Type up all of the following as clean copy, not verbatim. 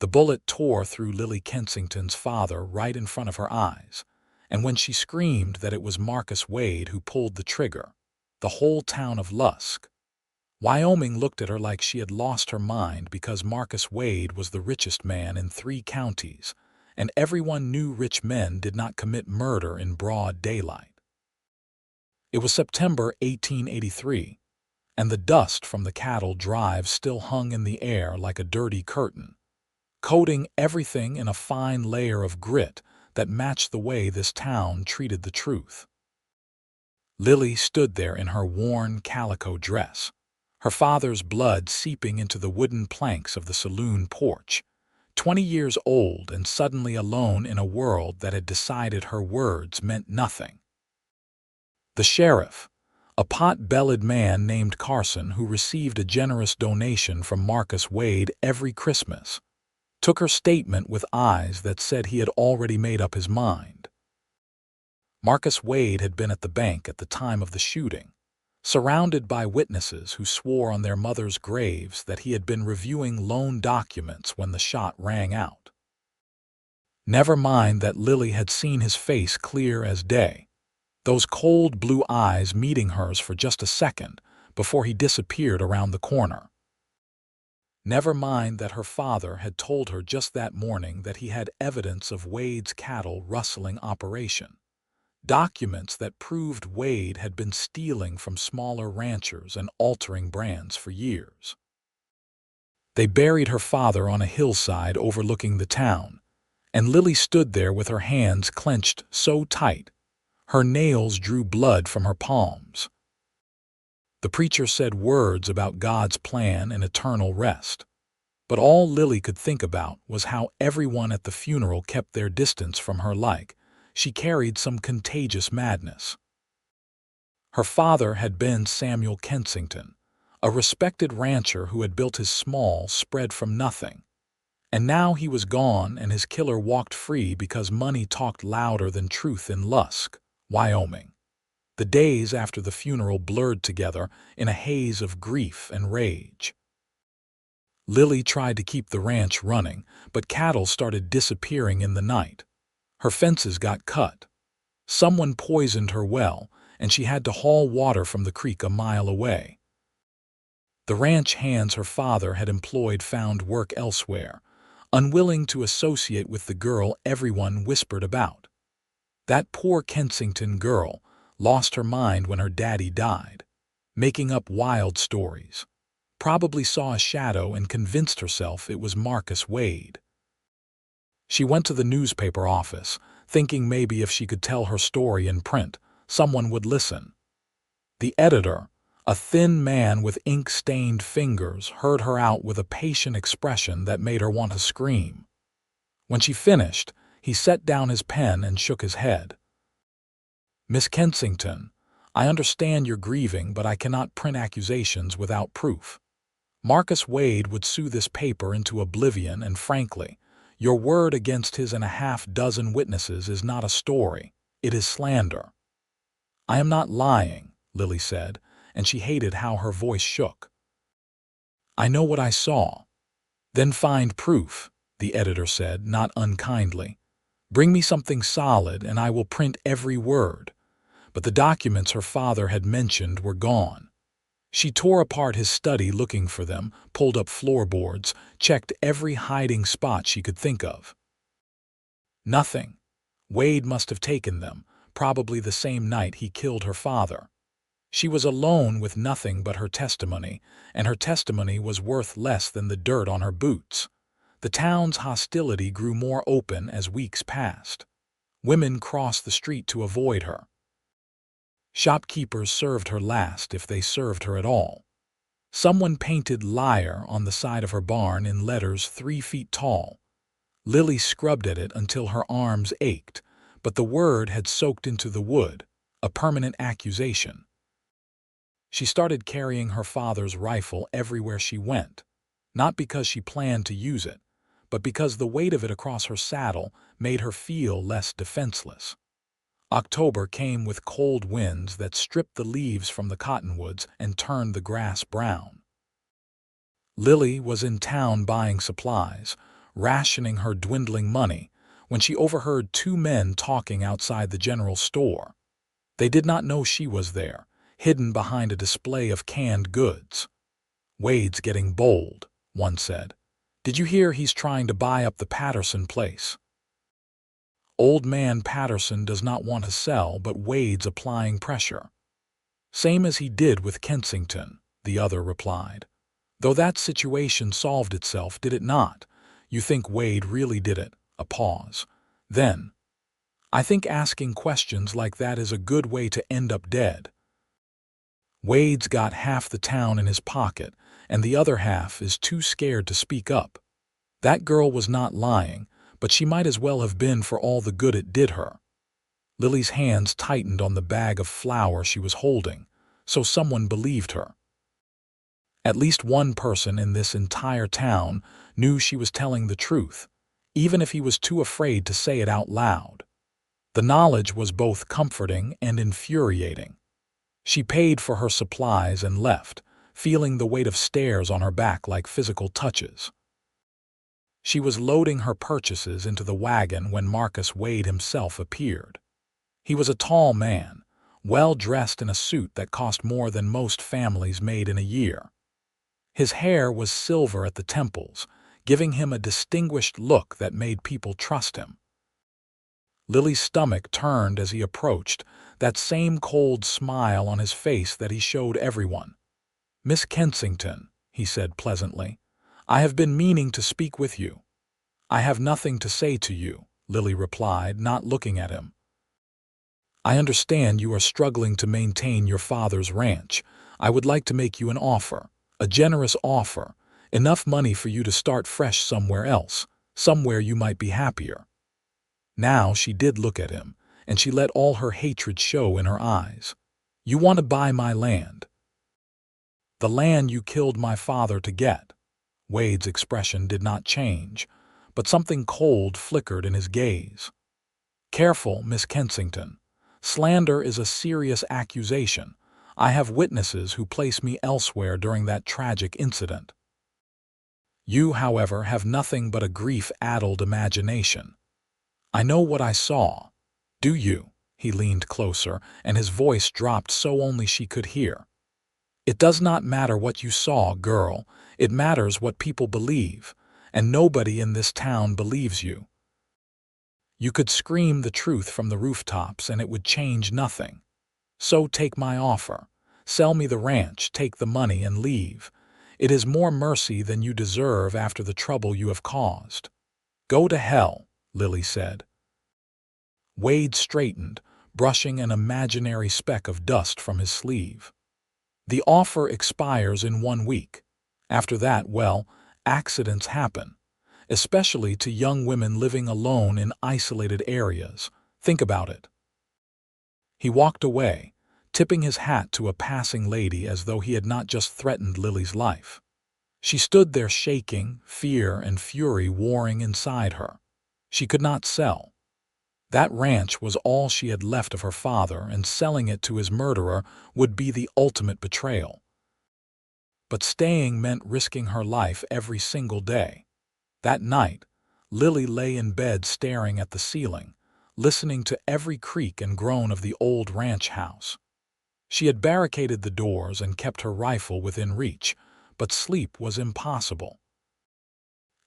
The bullet tore through Lily Kensington's father right in front of her eyes, and when she screamed that it was Marcus Wade who pulled the trigger, the whole town of Lusk, Wyoming looked at her like she had lost her mind because Marcus Wade was the richest man in 3 counties, and everyone knew rich men did not commit murder in broad daylight. It was September 1883, and the dust from the cattle drive still hung in the air like a dirty curtain, coating everything in a fine layer of grit that matched the way this town treated the truth. Lily stood there in her worn calico dress, her father's blood seeping into the wooden planks of the saloon porch, 20 years old and suddenly alone in a world that had decided her words meant nothing. The sheriff, a pot-bellied man named Carson who received a generous donation from Marcus Wade every Christmas, took her statement with eyes that said he had already made up his mind. Marcus Wade had been at the bank at the time of the shooting, surrounded by witnesses who swore on their mother's graves that he had been reviewing loan documents when the shot rang out. Never mind that Lily had seen his face clear as day, those cold blue eyes meeting hers for just a second before he disappeared around the corner. Never mind that her father had told her just that morning that he had evidence of Wade's cattle rustling operation, documents that proved Wade had been stealing from smaller ranchers and altering brands for years. They buried her father on a hillside overlooking the town, and Lily stood there with her hands clenched so tight, her nails drew blood from her palms. The preacher said words about God's plan and eternal rest, but all Lily could think about was how everyone at the funeral kept their distance from her like she carried some contagious madness. Her father had been Samuel Kensington, a respected rancher who had built his small spread from nothing, and now he was gone and his killer walked free because money talked louder than truth in Lusk, Wyoming. The days after the funeral blurred together in a haze of grief and rage. Lily tried to keep the ranch running, but cattle started disappearing in the night. Her fences got cut. Someone poisoned her well, and she had to haul water from the creek a mile away. The ranch hands her father had employed found work elsewhere, unwilling to associate with the girl everyone whispered about. That poor Kensington girl lost her mind when her daddy died, making up wild stories, probably saw a shadow and convinced herself it was Marcus Wade. She went to the newspaper office, thinking maybe if she could tell her story in print, someone would listen. The editor, a thin man with ink-stained fingers, heard her out with a patient expression that made her want to scream. When she finished, he set down his pen and shook his head. "Miss Kensington, I understand you're grieving, but I cannot print accusations without proof. Marcus Wade would sue this paper into oblivion, and frankly, your word against his and a half-dozen witnesses is not a story, it is slander." "I am not lying," Lily said, and she hated how her voice shook. "I know what I saw." "Then find proof," the editor said, not unkindly. "Bring me something solid and I will print every word." But the documents her father had mentioned were gone. She tore apart his study looking for them, pulled up floorboards, checked every hiding spot she could think of. Nothing. Wade must have taken them, probably the same night he killed her father. She was alone with nothing but her testimony, and her testimony was worth less than the dirt on her boots. The town's hostility grew more open as weeks passed. Women crossed the street to avoid her. Shopkeepers served her last if they served her at all. Someone painted "liar" on the side of her barn in letters 3 feet tall. Lily scrubbed at it until her arms ached, but the word had soaked into the wood, a permanent accusation. She started carrying her father's rifle everywhere she went, not because she planned to use it, but because the weight of it across her saddle made her feel less defenseless. October came with cold winds that stripped the leaves from the cottonwoods and turned the grass brown. Lily was in town buying supplies, rationing her dwindling money, when she overheard two men talking outside the general store. They did not know she was there, hidden behind a display of canned goods. "Wade's getting bold," one said. "Did you hear he's trying to buy up the Patterson place?" "Old man Patterson does not want to sell, but Wade's applying pressure." "Same as he did with Kensington," the other replied. "Though that situation solved itself, did it not? You think Wade really did it?" A pause. Then, "I think asking questions like that is a good way to end up dead. Wade's got half the town in his pocket, and the other half is too scared to speak up. That girl was not lying, but she might as well have been for all the good it did her." Lily's hands tightened on the bag of flour she was holding, so someone believed her. At least one person in this entire town knew she was telling the truth, even if he was too afraid to say it out loud. The knowledge was both comforting and infuriating. She paid for her supplies and left, feeling the weight of stares on her back like physical touches. She was loading her purchases into the wagon when Marcus Wade himself appeared. He was a tall man, well dressed in a suit that cost more than most families made in a year. His hair was silver at the temples, giving him a distinguished look that made people trust him. Lily's stomach turned as he approached, that same cold smile on his face that he showed everyone. "Miss Kensington," he said pleasantly, "I have been meaning to speak with you." "I have nothing to say to you," Lily replied, not looking at him. "I understand you are struggling to maintain your father's ranch. I would like to make you an offer, a generous offer, enough money for you to start fresh somewhere else, somewhere you might be happier." Now she did look at him, and she let all her hatred show in her eyes. "You want to buy my land?" "The land you killed my father to get." Wade's expression did not change, but something cold flickered in his gaze. "Careful, Miss Kensington. Slander is a serious accusation. I have witnesses who place me elsewhere during that tragic incident. You, however, have nothing but a grief-addled imagination. I know what I saw. Do you?" He leaned closer, and his voice dropped so only she could hear. "It does not matter what you saw, girl. It matters what people believe, and nobody in this town believes you. You could scream the truth from the rooftops and it would change nothing. So take my offer. Sell me the ranch, take the money, and leave. It is more mercy than you deserve after the trouble you have caused." "Go to hell," Lily said. Wade straightened, brushing an imaginary speck of dust from his sleeve. "The offer expires in 1 week. After that, well, accidents happen, especially to young women living alone in isolated areas. Think about it." He walked away, tipping his hat to a passing lady as though he had not just threatened Lily's life. She stood there shaking, fear and fury warring inside her. She could not sell. That ranch was all she had left of her father, and selling it to his murderer would be the ultimate betrayal. But staying meant risking her life every single day. That night, Lily lay in bed staring at the ceiling, listening to every creak and groan of the old ranch house. She had barricaded the doors and kept her rifle within reach, but sleep was impossible.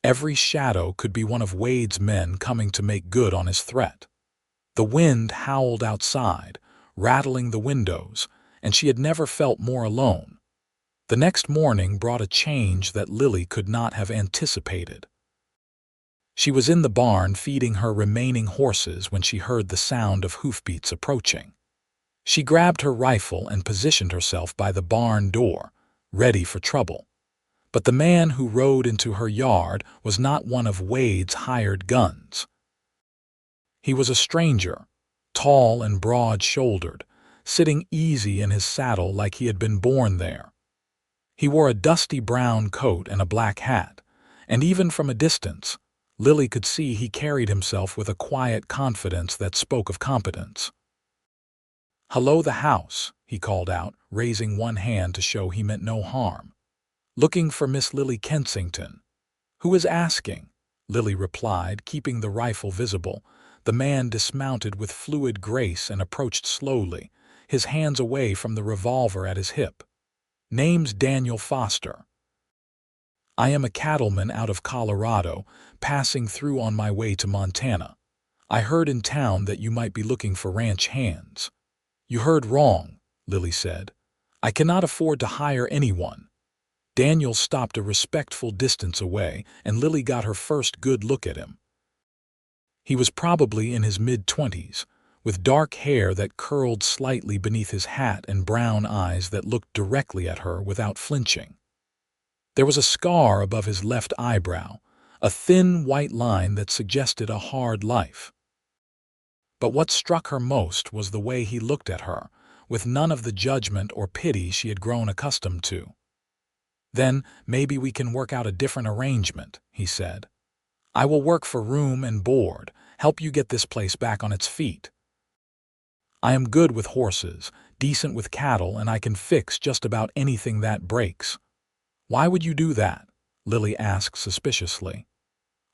Every shadow could be one of Wade's men coming to make good on his threat. The wind howled outside, rattling the windows, and she had never felt more alone. The next morning brought a change that Lily could not have anticipated. She was in the barn feeding her remaining horses when she heard the sound of hoofbeats approaching. She grabbed her rifle and positioned herself by the barn door, ready for trouble. But the man who rode into her yard was not one of Wade's hired guns. He was a stranger, tall and broad-shouldered, sitting easy in his saddle like he had been born there. He wore a dusty brown coat and a black hat, and even from a distance, Lily could see he carried himself with a quiet confidence that spoke of competence. "Hello, the house," he called out, raising one hand to show he meant no harm. "Looking for Miss Lily Kensington." "Who is asking?" Lily replied, keeping the rifle visible. The man dismounted with fluid grace and approached slowly, his hands away from the revolver at his hip. Name's Daniel Foster. I am a cattleman out of Colorado, passing through on my way to Montana. I heard in town that you might be looking for ranch hands. You heard wrong, Lily said. I cannot afford to hire anyone. Daniel stopped a respectful distance away, and Lily got her first good look at him. He was probably in his mid-20s, with dark hair that curled slightly beneath his hat and brown eyes that looked directly at her without flinching. There was a scar above his left eyebrow, a thin white line that suggested a hard life. But what struck her most was the way he looked at her, with none of the judgment or pity she had grown accustomed to. Then maybe we can work out a different arrangement, he said. I will work for room and board, help you get this place back on its feet. I am good with horses, decent with cattle, and I can fix just about anything that breaks. Why would you do that? Lily asked suspiciously.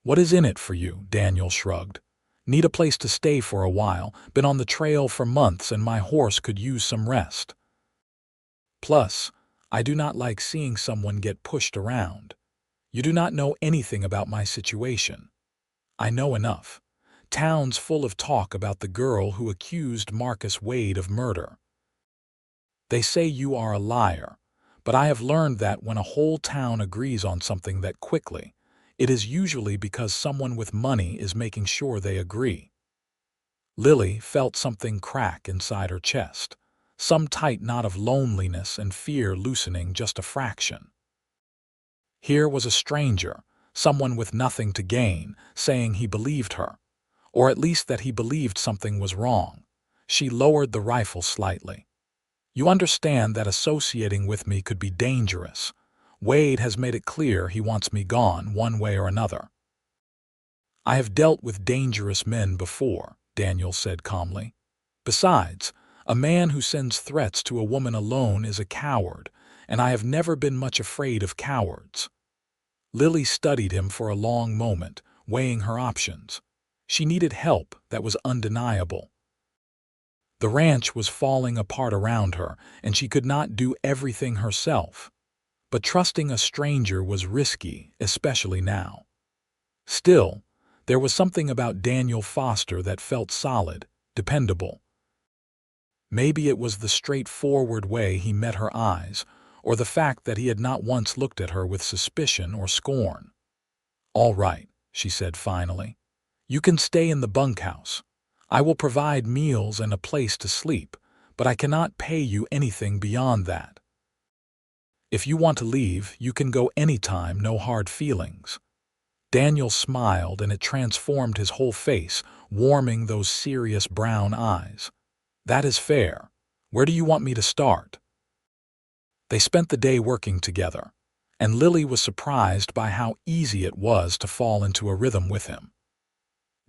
What is in it for you? Daniel shrugged. Need a place to stay for a while, been on the trail for months and my horse could use some rest. Plus, I do not like seeing someone get pushed around. You do not know anything about my situation. I know enough. Town's full of talk about the girl who accused Marcus Wade of murder. They say you are a liar, but I have learned that when a whole town agrees on something that quickly, it is usually because someone with money is making sure they agree. Lily felt something crack inside her chest, some tight knot of loneliness and fear loosening just a fraction. Here was a stranger, someone with nothing to gain, saying he believed her, or at least that he believed something was wrong. She lowered the rifle slightly. You understand that associating with me could be dangerous. Wade has made it clear he wants me gone one way or another. I have dealt with dangerous men before, Daniel said calmly. Besides, a man who sends threats to a woman alone is a coward, and I have never been much afraid of cowards. Lily studied him for a long moment, weighing her options. She needed help that was undeniable. The ranch was falling apart around her, and she could not do everything herself. But trusting a stranger was risky, especially now. Still, there was something about Daniel Foster that felt solid, dependable. Maybe it was the straightforward way he met her eyes, or the fact that he had not once looked at her with suspicion or scorn. All right, she said finally. You can stay in the bunkhouse. I will provide meals and a place to sleep, but I cannot pay you anything beyond that. If you want to leave, you can go anytime, no hard feelings. Daniel smiled, and it transformed his whole face, warming those serious brown eyes. That is fair. Where do you want me to start? They spent the day working together, and Lily was surprised by how easy it was to fall into a rhythm with him.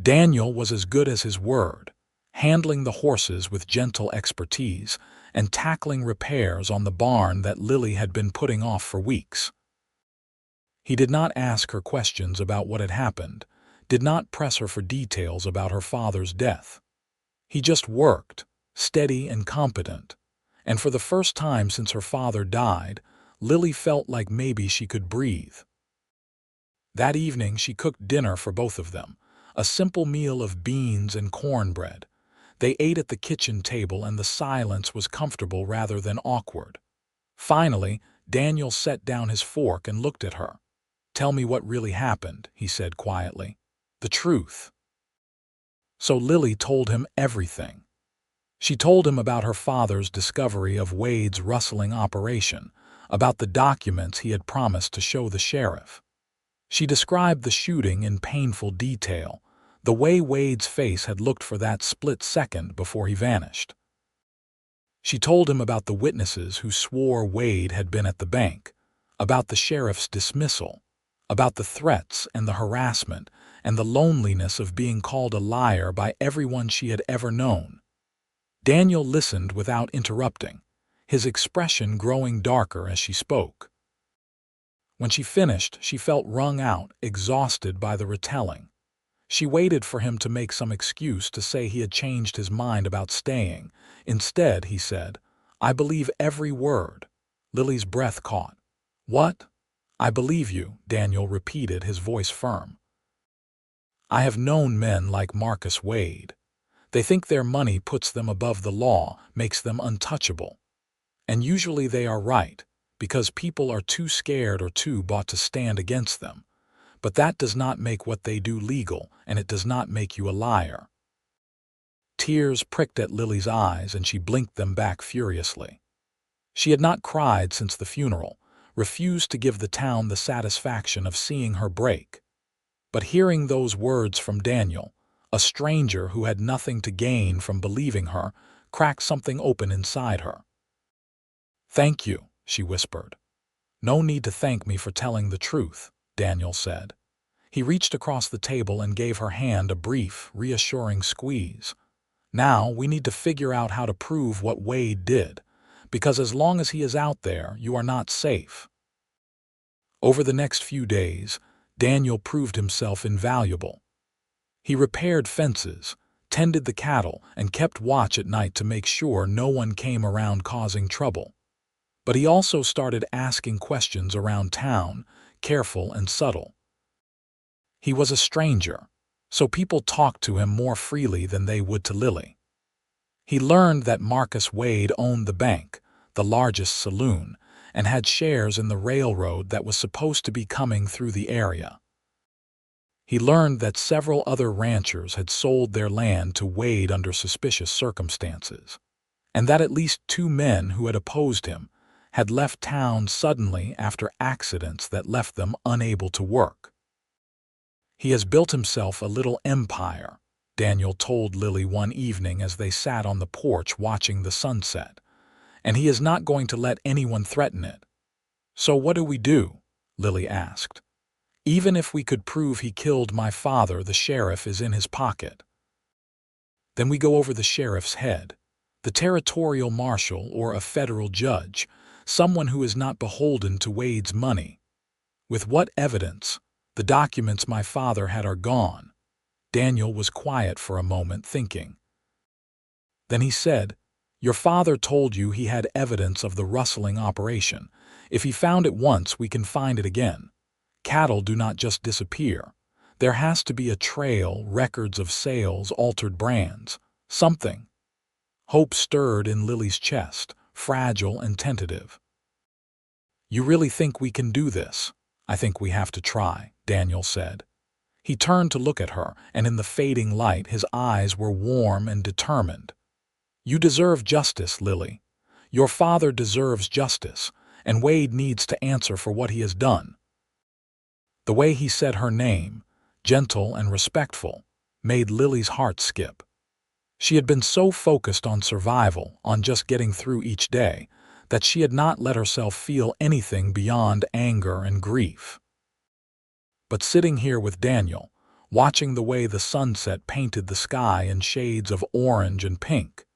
Daniel was as good as his word, handling the horses with gentle expertise and tackling repairs on the barn that Lily had been putting off for weeks. He did not ask her questions about what had happened, did not press her for details about her father's death. He just worked, steady and competent, and for the first time since her father died, Lily felt like maybe she could breathe. That evening she cooked dinner for both of them, a simple meal of beans and cornbread. They ate at the kitchen table, and the silence was comfortable rather than awkward. Finally, Daniel set down his fork and looked at her. Tell me what really happened, he said quietly. The truth. So Lily told him everything. She told him about her father's discovery of Wade's rustling operation, about the documents he had promised to show the sheriff. She described the shooting in painful detail, the way Wade's face had looked for that split second before he vanished. She told him about the witnesses who swore Wade had been at the bank, about the sheriff's dismissal, about the threats and the harassment and the loneliness of being called a liar by everyone she had ever known. Daniel listened without interrupting, his expression growing darker as she spoke. When she finished, she felt wrung out, exhausted by the retelling. She waited for him to make some excuse to say he had changed his mind about staying. Instead, he said, "I believe every word." Lily's breath caught. "What?" "I believe you," Daniel repeated, his voice firm. "I have known men like Marcus Wade. They think their money puts them above the law, makes them untouchable. And usually they are right, because people are too scared or too bought to stand against them. But that does not make what they do legal, and it does not make you a liar." Tears pricked at Lily's eyes, and she blinked them back furiously. She had not cried since the funeral, refused to give the town the satisfaction of seeing her break. But hearing those words from Daniel, a stranger who had nothing to gain from believing her, cracked something open inside her. "Thank you," she whispered. "No need to thank me for telling the truth," Daniel said. He reached across the table and gave her hand a brief, reassuring squeeze. "Now we need to figure out how to prove what Wade did, because as long as he is out there, you are not safe." Over the next few days, Daniel proved himself invaluable. He repaired fences, tended the cattle, and kept watch at night to make sure no one came around causing trouble. But he also started asking questions around town, careful and subtle. He was a stranger, so people talked to him more freely than they would to Lily. He learned that Marcus Wade owned the bank, the largest saloon, and had shares in the railroad that was supposed to be coming through the area. He learned that several other ranchers had sold their land to Wade under suspicious circumstances, and that at least 2 men who had opposed him had left town suddenly after accidents that left them unable to work. "He has built himself a little empire," Daniel told Lily one evening as they sat on the porch watching the sunset, "and he is not going to let anyone threaten it." "So what do we do?" Lily asked. "Even if we could prove he killed my father, the sheriff is in his pocket." "Then we go over the sheriff's head, the territorial marshal or a federal judge, someone who is not beholden to Wade's money." "With what evidence? The documents my father had are gone." Daniel was quiet for a moment, thinking. Then he said, "Your father told you he had evidence of the rustling operation. If he found it once, we can find it again. Cattle do not just disappear. There has to be a trail, records of sales, altered brands, something." Hope stirred in Lily's chest, fragile and tentative. "You really think we can do this?" "I think we have to try," Daniel said. He turned to look at her, and in the fading light his eyes were warm and determined. "You deserve justice, Lily. Your father deserves justice, and Wade needs to answer for what he has done." The way he said her name, gentle and respectful, made Lily's heart skip. She had been so focused on survival, on just getting through each day, that she had not let herself feel anything beyond anger and grief. But sitting here with Daniel, watching the way the sunset painted the sky in shades of orange and pink,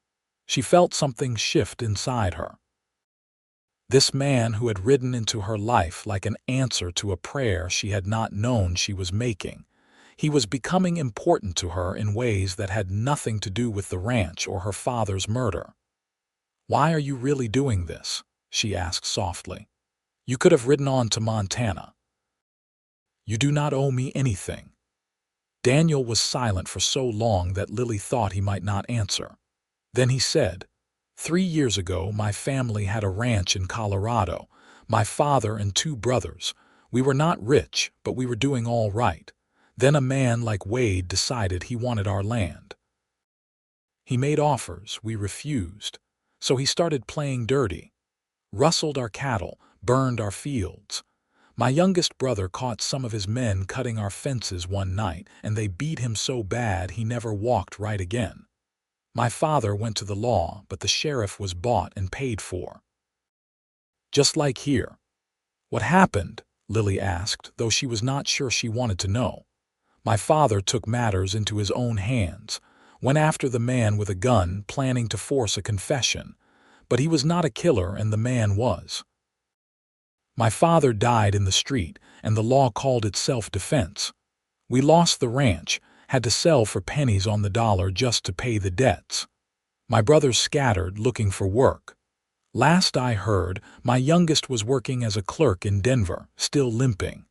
she felt something shift inside her. This man who had ridden into her life like an answer to a prayer she had not known she was making, he was becoming important to her in ways that had nothing to do with the ranch or her father's murder. "Why are you really doing this?" she asked softly. "You could have ridden on to Montana." "You do not owe me anything." Daniel was silent for so long that Lily thought he might not answer. Then he said, 3 years ago my family had a ranch in Colorado, my father and 2 brothers. We were not rich, but we were doing all right. Then a man like Wade decided he wanted our land. He made offers we refused, so he started playing dirty, rustled our cattle, burned our fields. My youngest brother caught some of his men cutting our fences one night, and they beat him so bad he never walked right again. My father went to the law, but the sheriff was bought and paid for. Just like here. "What happened?" Lily asked, though she was not sure she wanted to know. "My father took matters into his own hands, went after the man with a gun, planning to force a confession. But he was not a killer and the man was." My father died in the street, and the law called it self-defense. We lost the ranch, had to sell for pennies on the dollar just to pay the debts. My brothers scattered, looking for work. Last I heard, my youngest was working as a clerk in Denver, still limping.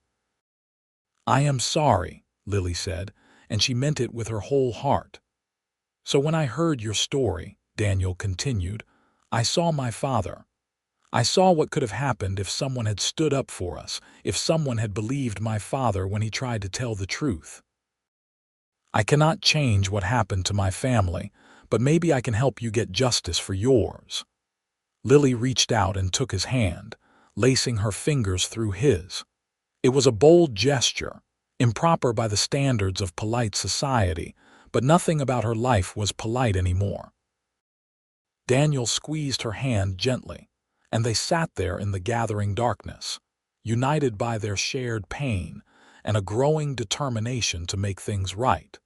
I am sorry, Lily said, and she meant it with her whole heart. So when I heard your story, Daniel continued, I saw my father. I saw what could have happened if someone had stood up for us, if someone had believed my father when he tried to tell the truth. I cannot change what happened to my family, but maybe I can help you get justice for yours. Lily reached out and took his hand, lacing her fingers through his. It was a bold gesture, improper by the standards of polite society, but nothing about her life was polite anymore. Daniel squeezed her hand gently, and they sat there in the gathering darkness, united by their shared pain and a growing determination to make things right.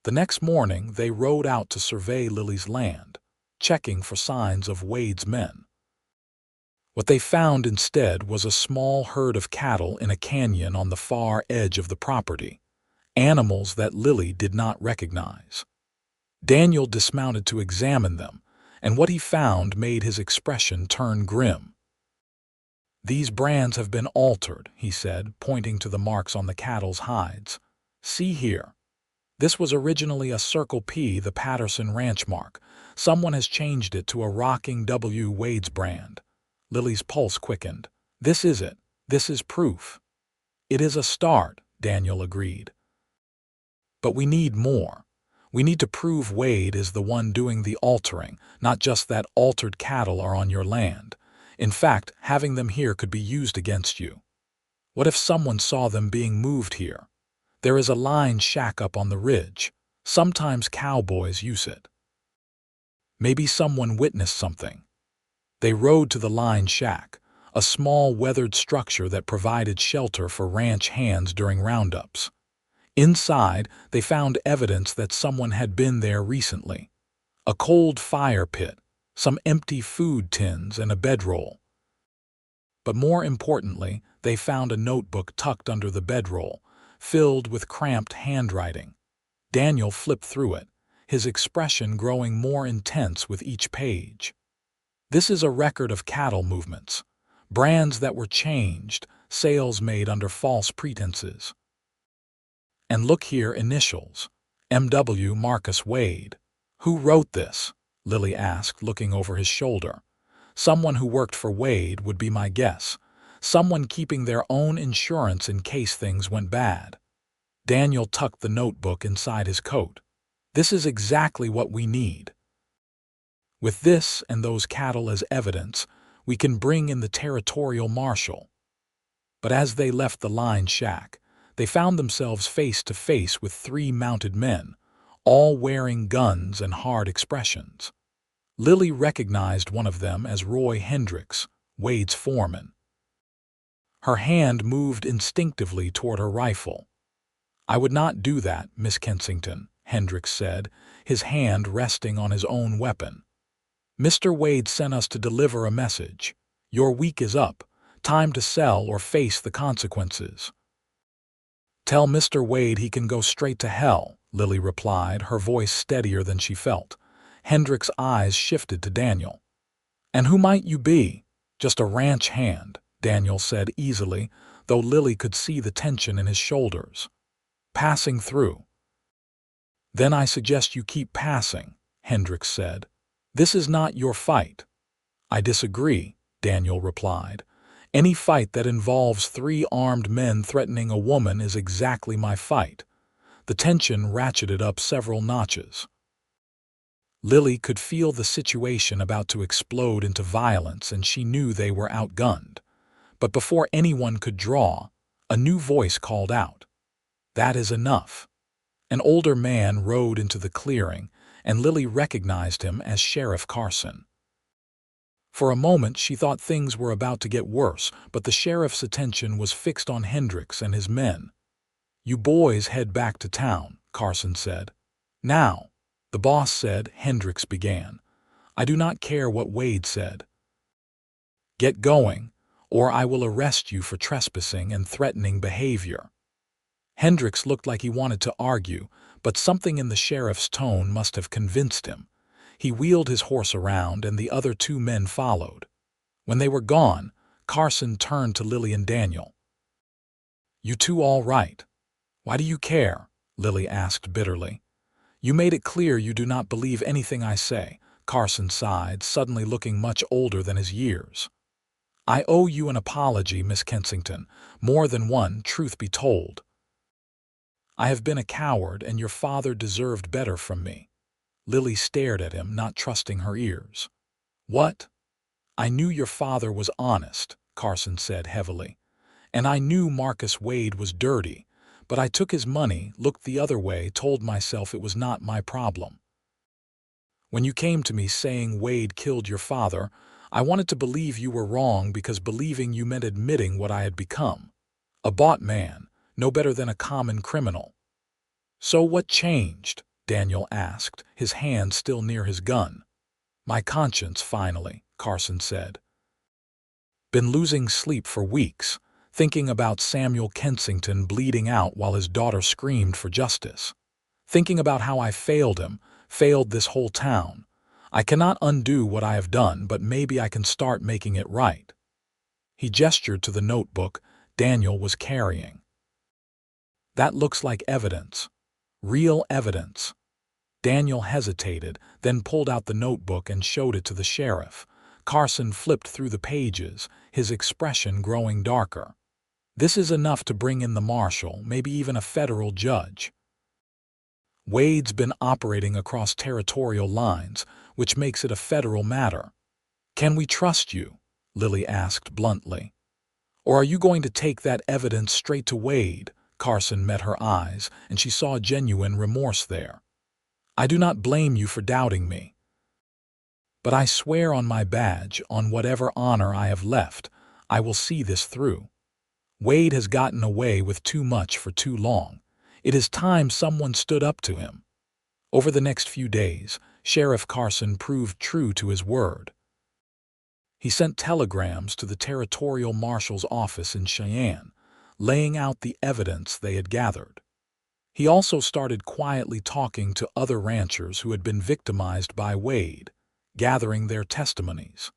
The next morning, they rode out to survey Lily's land, checking for signs of Wade's men. What they found instead was a small herd of cattle in a canyon on the far edge of the property, animals that Lily did not recognize. Daniel dismounted to examine them, and what he found made his expression turn grim. These brands have been altered, he said, pointing to the marks on the cattle's hides. See here. This was originally a Circle P, the Patterson Ranch mark. Someone has changed it to a Rocking W. Wade's brand. Lily's pulse quickened. This is it. This is proof. It is a start, Daniel agreed. But we need more. We need to prove Wade is the one doing the altering, not just that altered cattle are on your land. In fact, having them here could be used against you. What if someone saw them being moved here? There is a line shack up on the ridge. Sometimes cowboys use it. Maybe someone witnessed something. They rode to the line shack, a small weathered structure that provided shelter for ranch hands during roundups. Inside, they found evidence that someone had been there recently. A cold fire pit, some empty food tins, and a bedroll. But more importantly, they found a notebook tucked under the bedroll, filled with cramped handwriting. Daniel flipped through it, his expression growing more intense with each page. This is a record of cattle movements, brands that were changed, sales made under false pretenses. And look here, initials. M.W. Marcus Wade. Who wrote this? Lily asked, looking over his shoulder. Someone who worked for Wade would be my guess. Someone keeping their own insurance in case things went bad. Daniel tucked the notebook inside his coat. This is exactly what we need. With this and those cattle as evidence, we can bring in the territorial marshal. But as they left the line shack, they found themselves face to face with 3 mounted men, all wearing guns and hard expressions. Lily recognized one of them as Roy Hendricks, Wade's foreman. Her hand moved instinctively toward her rifle. I would not do that, Miss Kensington, Hendricks said, his hand resting on his own weapon. Mr. Wade sent us to deliver a message. Your week is up. Time to sell or face the consequences. Tell Mr. Wade he can go straight to hell, Lily replied, her voice steadier than she felt. Hendricks' eyes shifted to Daniel. And who might you be? Just a ranch hand, Daniel said easily, though Lily could see the tension in his shoulders. Passing through. Then I suggest you keep passing, Hendricks said. This is not your fight. I disagree, Daniel replied. Any fight that involves 3 armed men threatening a woman is exactly my fight. The tension ratcheted up several notches. Lily could feel the situation about to explode into violence, and she knew they were outgunned. But before anyone could draw, a new voice called out. That is enough. An older man rode into the clearing, and Lily recognized him as Sheriff Carson. For a moment she thought things were about to get worse, but the sheriff's attention was fixed on Hendricks and his men. You boys head back to town, Carson said. Now, the boss said, Hendricks began. I do not care what Wade said. Get going, or I will arrest you for trespassing and threatening behavior." Hendricks looked like he wanted to argue, but something in the sheriff's tone must have convinced him. He wheeled his horse around, and the other two men followed. When they were gone, Carson turned to Lily and Daniel. "You two all right? Why do you care?" Lily asked bitterly. "You made it clear you do not believe anything I say," Carson sighed, suddenly looking much older than his years. "I owe you an apology, Miss Kensington, more than one, truth be told. I have been a coward, and your father deserved better from me." Lily stared at him, not trusting her ears. "What?" "I knew your father was honest," Carson said heavily. "And I knew Marcus Wade was dirty, but I took his money, looked the other way, told myself it was not my problem. When you came to me saying Wade killed your father, I wanted to believe you were wrong, because believing you meant admitting what I had become. A bought man, no better than a common criminal." "So what changed?" Daniel asked, his hand still near his gun. "My conscience, finally," Carson said. "Been losing sleep for weeks, thinking about Samuel Kensington bleeding out while his daughter screamed for justice. Thinking about how I failed him, failed this whole town. I cannot undo what I have done, but maybe I can start making it right." He gestured to the notebook Daniel was carrying. "That looks like evidence. Real evidence." Daniel hesitated, then pulled out the notebook and showed it to the sheriff. Carson flipped through the pages, his expression growing darker. "This is enough to bring in the marshal, maybe even a federal judge. Wade's been operating across territorial lines, which makes it a federal matter." "Can we trust you?" Lily asked bluntly. "Or are you going to take that evidence straight to Wade?" Carson met her eyes, and she saw genuine remorse there. "I do not blame you for doubting me. But I swear on my badge, on whatever honor I have left, I will see this through. Wade has gotten away with too much for too long. It is time someone stood up to him." Over the next few days, Sheriff Carson proved true to his word. He sent telegrams to the territorial marshal's office in Cheyenne, laying out the evidence they had gathered. He also started quietly talking to other ranchers who had been victimized by Wade, gathering their testimonies.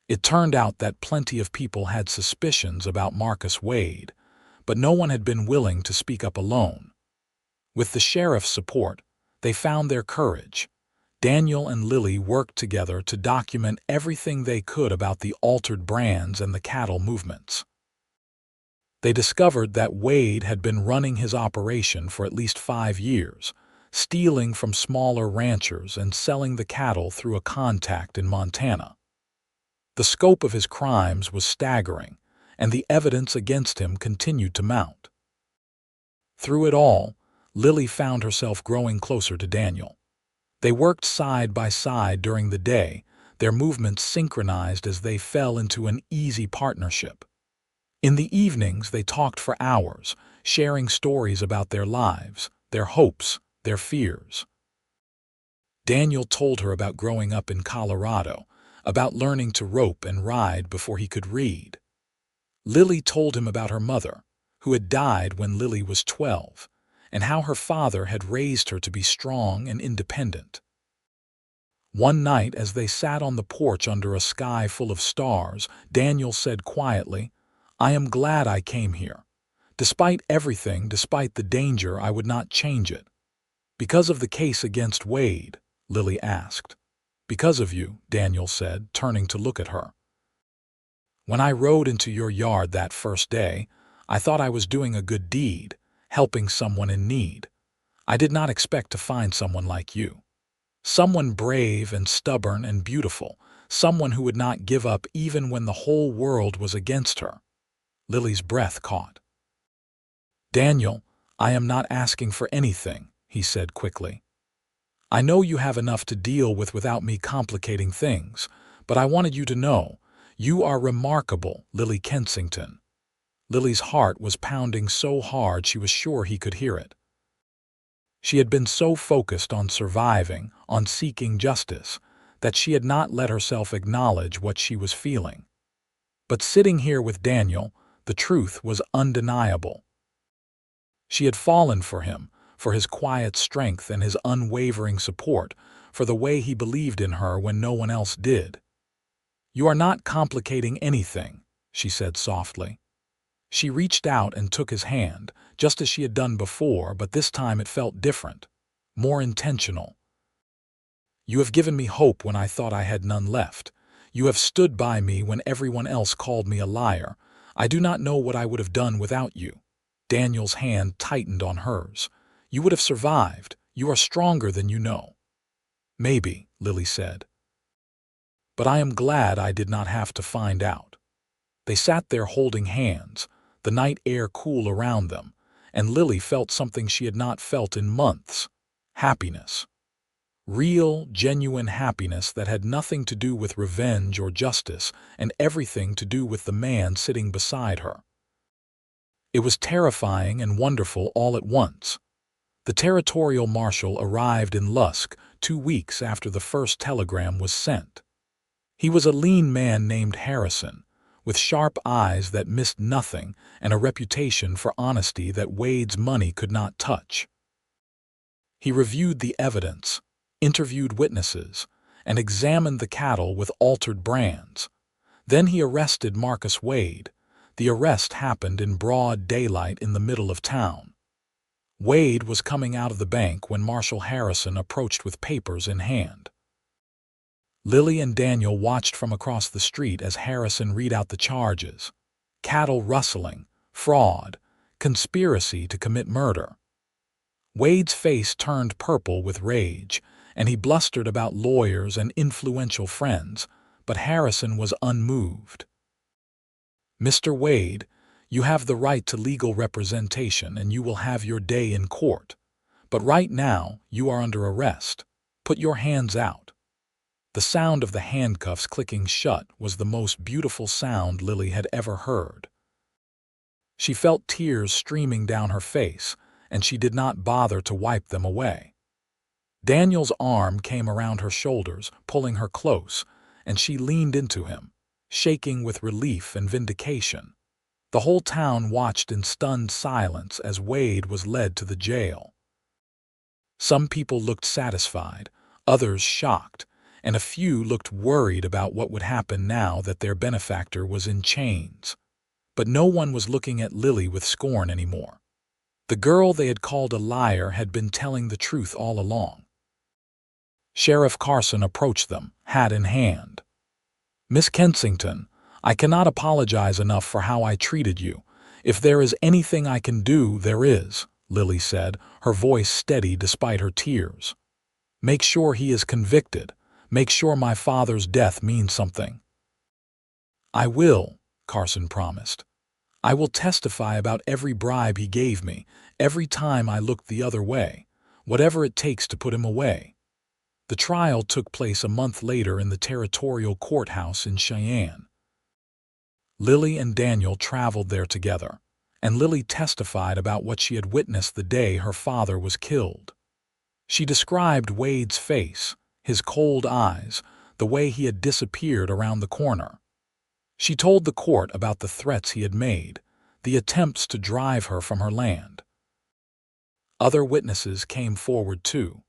It turned out that plenty of people had suspicions about Marcus Wade, but no one had been willing to speak up alone. With the sheriff's support, they found their courage. Daniel and Lily worked together to document everything they could about the altered brands and the cattle movements. They discovered that Wade had been running his operation for at least 5 years, stealing from smaller ranchers and selling the cattle through a contact in Montana. The scope of his crimes was staggering, and the evidence against him continued to mount. Through it all, Lily found herself growing closer to Daniel. They worked side by side during the day, their movements synchronized as they fell into an easy partnership. In the evenings, they talked for hours, sharing stories about their lives, their hopes, their fears. Daniel told her about growing up in Colorado, about learning to rope and ride before he could read. Lily told him about her mother, who had died when Lily was 12, and how her father had raised her to be strong and independent. One night, as they sat on the porch under a sky full of stars, Daniel said quietly, "I am glad I came here. Despite everything, despite the danger, I would not change it." "Because of the case against Wade?" Lily asked. "Because of you," Daniel said, turning to look at her. "When I rode into your yard that first day, I thought I was doing a good deed, helping someone in need. I did not expect to find someone like you. Someone brave and stubborn and beautiful, someone who would not give up even when the whole world was against her." Lily's breath caught. "Daniel, I am not asking for anything," he said quickly. "I know you have enough to deal with without me complicating things, but I wanted you to know, you are remarkable, Lily Kensington." Lily's heart was pounding so hard she was sure he could hear it. She had been so focused on surviving, on seeking justice, that she had not let herself acknowledge what she was feeling. But sitting here with Daniel, the truth was undeniable. She had fallen for him, for his quiet strength and his unwavering support, for the way he believed in her when no one else did. "You are not complicating anything," she said softly. She reached out and took his hand, just as she had done before, but this time it felt different, more intentional. "You have given me hope when I thought I had none left. You have stood by me when everyone else called me a liar. I do not know what I would have done without you." Daniel's hand tightened on hers. "You would have survived. You are stronger than you know." "Maybe," Lily said. "But I am glad I did not have to find out." They sat there holding hands, the night air cool around them, and Lily felt something she had not felt in months: happiness. Real, genuine happiness that had nothing to do with revenge or justice and everything to do with the man sitting beside her. It was terrifying and wonderful all at once. The territorial marshal arrived in Lusk 2 weeks after the first telegram was sent. He was a lean man named Harrison, with sharp eyes that missed nothing and a reputation for honesty that Wade's money could not touch. He reviewed the evidence, interviewed witnesses, and examined the cattle with altered brands. Then he arrested Marcus Wade. The arrest happened in broad daylight in the middle of town. Wade was coming out of the bank when Marshal Harrison approached with papers in hand. Lily and Daniel watched from across the street as Harrison read out the charges: cattle rustling, fraud, conspiracy to commit murder. Wade's face turned purple with rage, and he blustered about lawyers and influential friends, but Harrison was unmoved. "Mr. Wade, you have the right to legal representation and you will have your day in court. But right now, you are under arrest. Put your hands out." The sound of the handcuffs clicking shut was the most beautiful sound Lily had ever heard. She felt tears streaming down her face, and she did not bother to wipe them away. Daniel's arm came around her shoulders, pulling her close, and she leaned into him, shaking with relief and vindication. The whole town watched in stunned silence as Wade was led to the jail. Some people looked satisfied, others shocked, and a few looked worried about what would happen now that their benefactor was in chains. But no one was looking at Lily with scorn anymore. The girl they had called a liar had been telling the truth all along. Sheriff Carson approached them, hat in hand. "Miss Kensington, I cannot apologize enough for how I treated you. If there is anything I can do, there is," Lily said, her voice steady despite her tears. "Make sure he is convicted. Make sure my father's death means something." "I will," Carson promised. "I will testify about every bribe he gave me, every time I looked the other way, whatever it takes to put him away." The trial took place a month later in the territorial courthouse in Cheyenne. Lily and Daniel traveled there together, and Lily testified about what she had witnessed the day her father was killed. She described Wade's face, his cold eyes, the way he had disappeared around the corner. She told the court about the threats he had made, the attempts to drive her from her land. Other witnesses came forward too.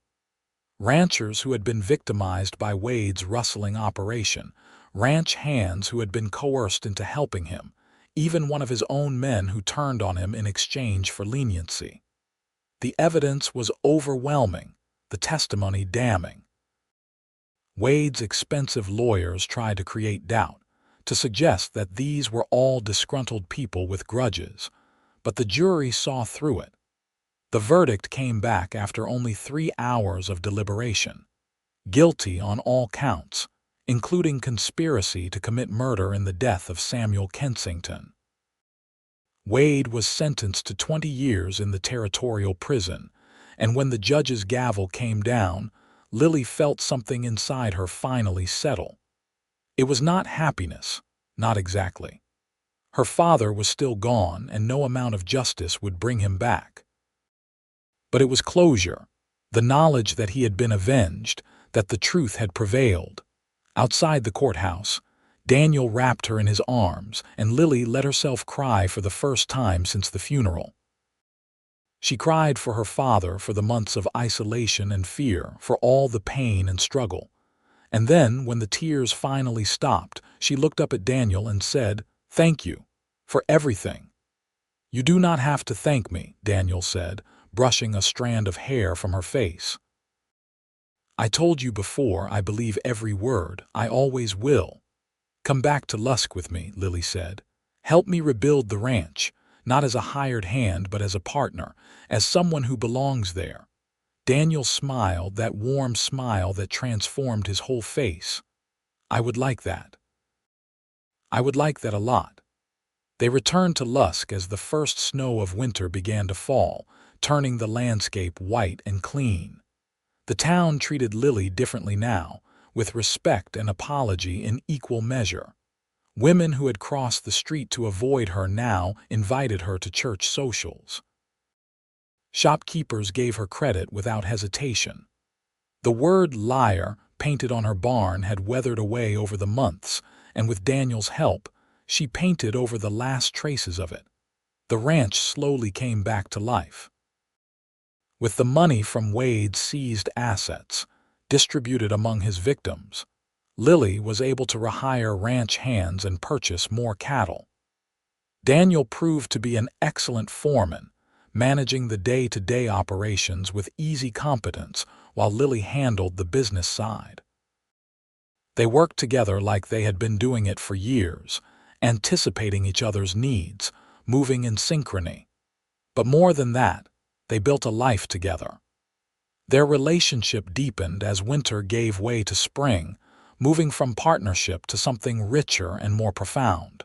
Ranchers who had been victimized by Wade's rustling operation, ranch hands who had been coerced into helping him, even one of his own men who turned on him in exchange for leniency. The evidence was overwhelming, the testimony damning. Wade's expensive lawyers tried to create doubt, to suggest that these were all disgruntled people with grudges, but the jury saw through it. The verdict came back after only 3 hours of deliberation: guilty on all counts, including conspiracy to commit murder in the death of Samuel Kensington. Wade was sentenced to 20 years in the territorial prison, and when the judge's gavel came down, Lily felt something inside her finally settle. It was not happiness, not exactly. Her father was still gone, and no amount of justice would bring him back. But it was closure, the knowledge that he had been avenged, that the truth had prevailed. Outside the courthouse, Daniel wrapped her in his arms, and Lily let herself cry for the first time since the funeral. She cried for her father, for the months of isolation and fear, for all the pain and struggle. And then, when the tears finally stopped, she looked up at Daniel and said, "Thank you for everything." "You do not have to thank me," Daniel said, brushing a strand of hair from her face. "I told you before, I believe every word. I always will." "Come back to Lusk with me," Lily said. "Help me rebuild the ranch, not as a hired hand but as a partner, as someone who belongs there." Daniel smiled, that warm smile that transformed his whole face. "I would like that. I would like that a lot." They returned to Lusk as the first snow of winter began to fall, turning the landscape white and clean. The town treated Lily differently now, with respect and apology in equal measure. Women who had crossed the street to avoid her now invited her to church socials. Shopkeepers gave her credit without hesitation. The word liar painted on her barn had weathered away over the months, and with Daniel's help, she painted over the last traces of it. The ranch slowly came back to life. With the money from Wade's seized assets, distributed among his victims, Lily was able to rehire ranch hands and purchase more cattle. Daniel proved to be an excellent foreman, managing the day-to-day operations with easy competence while Lily handled the business side. They worked together like they had been doing it for years, anticipating each other's needs, moving in synchrony. But more than that, they built a life together. Their relationship deepened as winter gave way to spring, moving from partnership to something richer and more profound.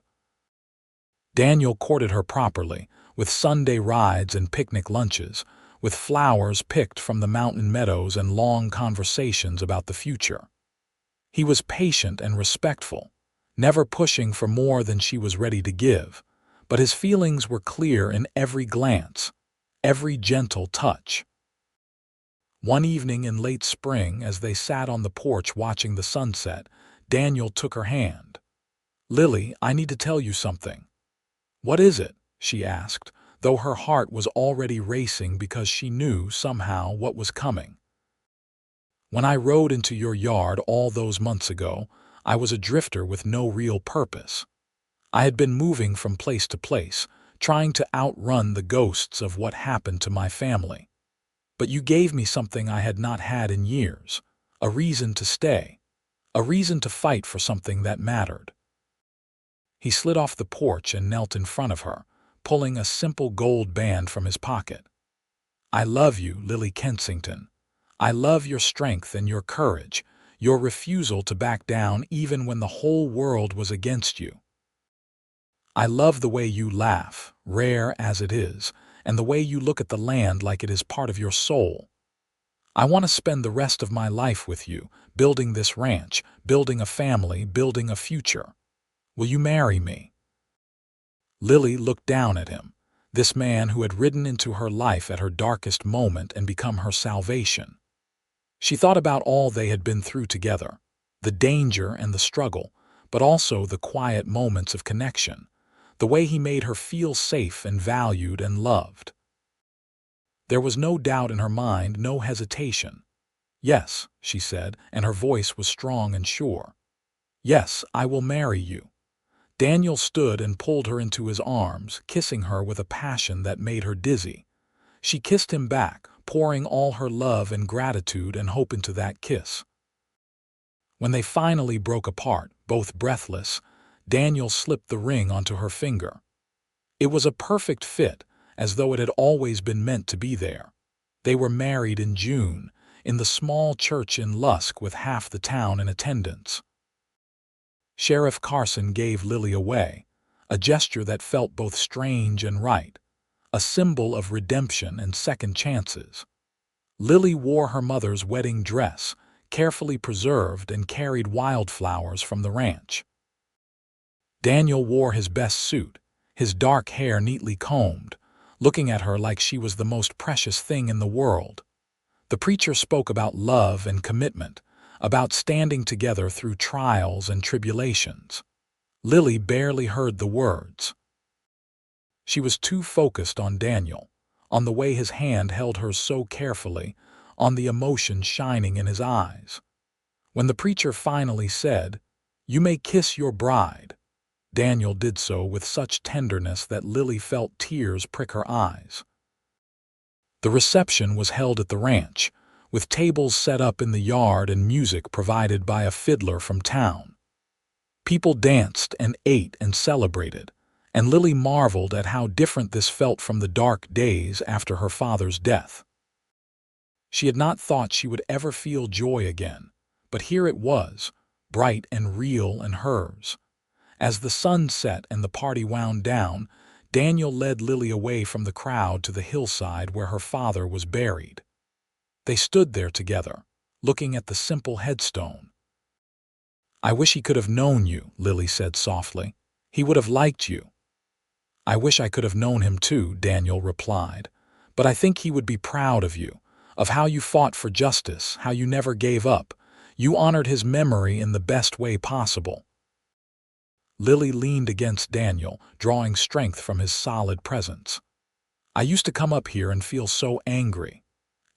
Daniel courted her properly, with Sunday rides and picnic lunches, with flowers picked from the mountain meadows and long conversations about the future. He was patient and respectful, never pushing for more than she was ready to give, but his feelings were clear in every glance, every gentle touch. One evening in late spring, as they sat on the porch watching the sunset, Daniel took her hand. "Lily, I need to tell you something." "What is it?" she asked, though her heart was already racing because she knew somehow what was coming. "When I rode into your yard all those months ago, I was a drifter with no real purpose. I had been moving from place to place, trying to outrun the ghosts of what happened to my family. But you gave me something I had not had in years, a reason to stay, a reason to fight for something that mattered." He slid off the porch and knelt in front of her, pulling a simple gold band from his pocket. "I love you, Lily Kensington. I love your strength and your courage, your refusal to back down even when the whole world was against you. I love the way you laugh, rare as it is, and the way you look at the land like it is part of your soul. I want to spend the rest of my life with you, building this ranch, building a family, building a future. Will you marry me?" Lily looked down at him, this man who had ridden into her life at her darkest moment and become her salvation. She thought about all they had been through together, the danger and the struggle, but also the quiet moments of connection, the way he made her feel safe and valued and loved. There was no doubt in her mind, no hesitation. "Yes," she said, and her voice was strong and sure. "Yes, I will marry you." Daniel stood and pulled her into his arms, kissing her with a passion that made her dizzy. She kissed him back, pouring all her love and gratitude and hope into that kiss. When they finally broke apart, both breathless, Daniel slipped the ring onto her finger. It was a perfect fit, as though it had always been meant to be there. They were married in June, in the small church in Lusk with half the town in attendance. Sheriff Carson gave Lily away, a gesture that felt both strange and right, a symbol of redemption and second chances. Lily wore her mother's wedding dress, carefully preserved, and carried wildflowers from the ranch. Daniel wore his best suit, his dark hair neatly combed, looking at her like she was the most precious thing in the world. The preacher spoke about love and commitment, about standing together through trials and tribulations. Lily barely heard the words. She was too focused on Daniel, on the way his hand held hers so carefully, on the emotion shining in his eyes. When the preacher finally said, "You may kiss your bride," Daniel did so with such tenderness that Lily felt tears prick her eyes. The reception was held at the ranch, with tables set up in the yard and music provided by a fiddler from town. People danced and ate and celebrated, and Lily marveled at how different this felt from the dark days after her father's death. She had not thought she would ever feel joy again, but here it was, bright and real and hers. As the sun set and the party wound down, Daniel led Lily away from the crowd to the hillside where her father was buried. They stood there together, looking at the simple headstone. "I wish he could have known you," Lily said softly. "He would have liked you." "I wish I could have known him too," Daniel replied. "But I think he would be proud of you, of how you fought for justice, how you never gave up. You honored his memory in the best way possible." Lily leaned against Daniel, drawing strength from his solid presence. "I used to come up here and feel so angry.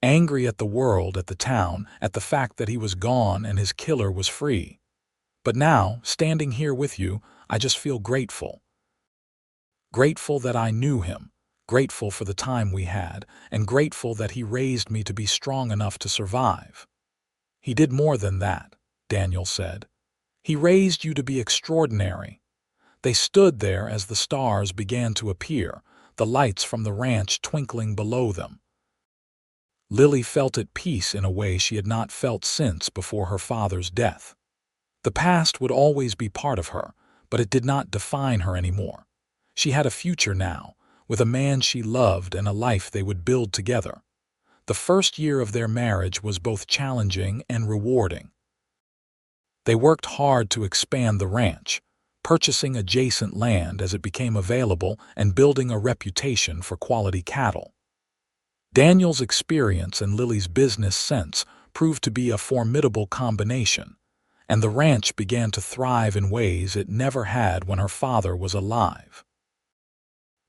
Angry at the world, at the town, at the fact that he was gone and his killer was free. But now, standing here with you, I just feel grateful. Grateful that I knew him, grateful for the time we had, and grateful that he raised me to be strong enough to survive." "He did more than that," Daniel said. "He raised you to be extraordinary." They stood there as the stars began to appear, the lights from the ranch twinkling below them. Lily felt at peace in a way she had not felt since before her father's death. The past would always be part of her, but it did not define her anymore. She had a future now, with a man she loved and a life they would build together. The first year of their marriage was both challenging and rewarding. They worked hard to expand the ranch, purchasing adjacent land as it became available and building a reputation for quality cattle. Daniel's experience and Lily's business sense proved to be a formidable combination, and the ranch began to thrive in ways it never had when her father was alive.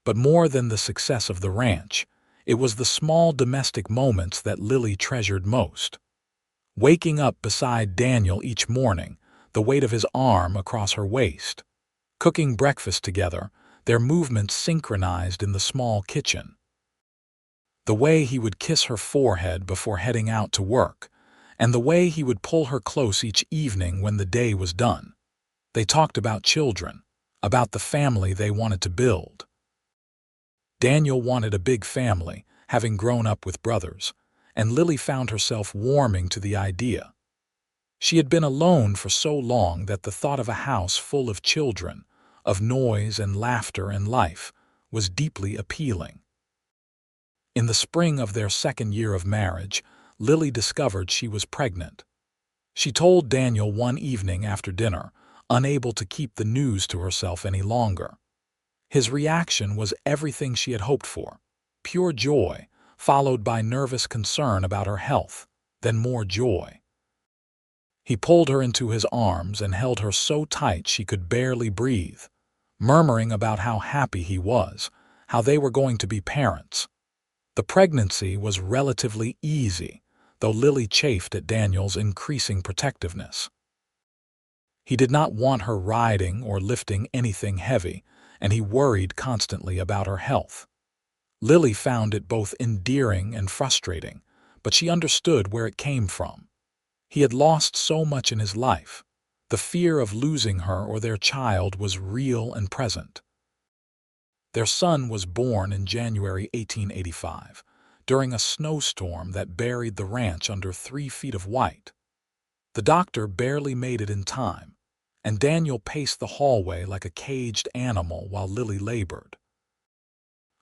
But more than the success of the ranch, it was the small domestic moments that Lily treasured most. Waking up beside Daniel each morning, the weight of his arm across her waist. Cooking breakfast together, their movements synchronized in the small kitchen. The way he would kiss her forehead before heading out to work, and the way he would pull her close each evening when the day was done. They talked about children, about the family they wanted to build. Daniel wanted a big family, having grown up with brothers, and Lily found herself warming to the idea. She had been alone for so long that the thought of a house full of children, of noise and laughter and life, was deeply appealing. In the spring of their second year of marriage, Lily discovered she was pregnant. She told Daniel one evening after dinner, unable to keep the news to herself any longer. His reaction was everything she had hoped for: pure joy, followed by nervous concern about her health, then more joy. He pulled her into his arms and held her so tight she could barely breathe, murmuring about how happy he was, how they were going to be parents. The pregnancy was relatively easy, though Lily chafed at Daniel's increasing protectiveness. He did not want her riding or lifting anything heavy, and he worried constantly about her health. Lily found it both endearing and frustrating, but she understood where it came from. He had lost so much in his life. The fear of losing her or their child was real and present. Their son was born in January 1885, during a snowstorm that buried the ranch under 3 feet of white. The doctor barely made it in time, and Daniel paced the hallway like a caged animal while Lily labored.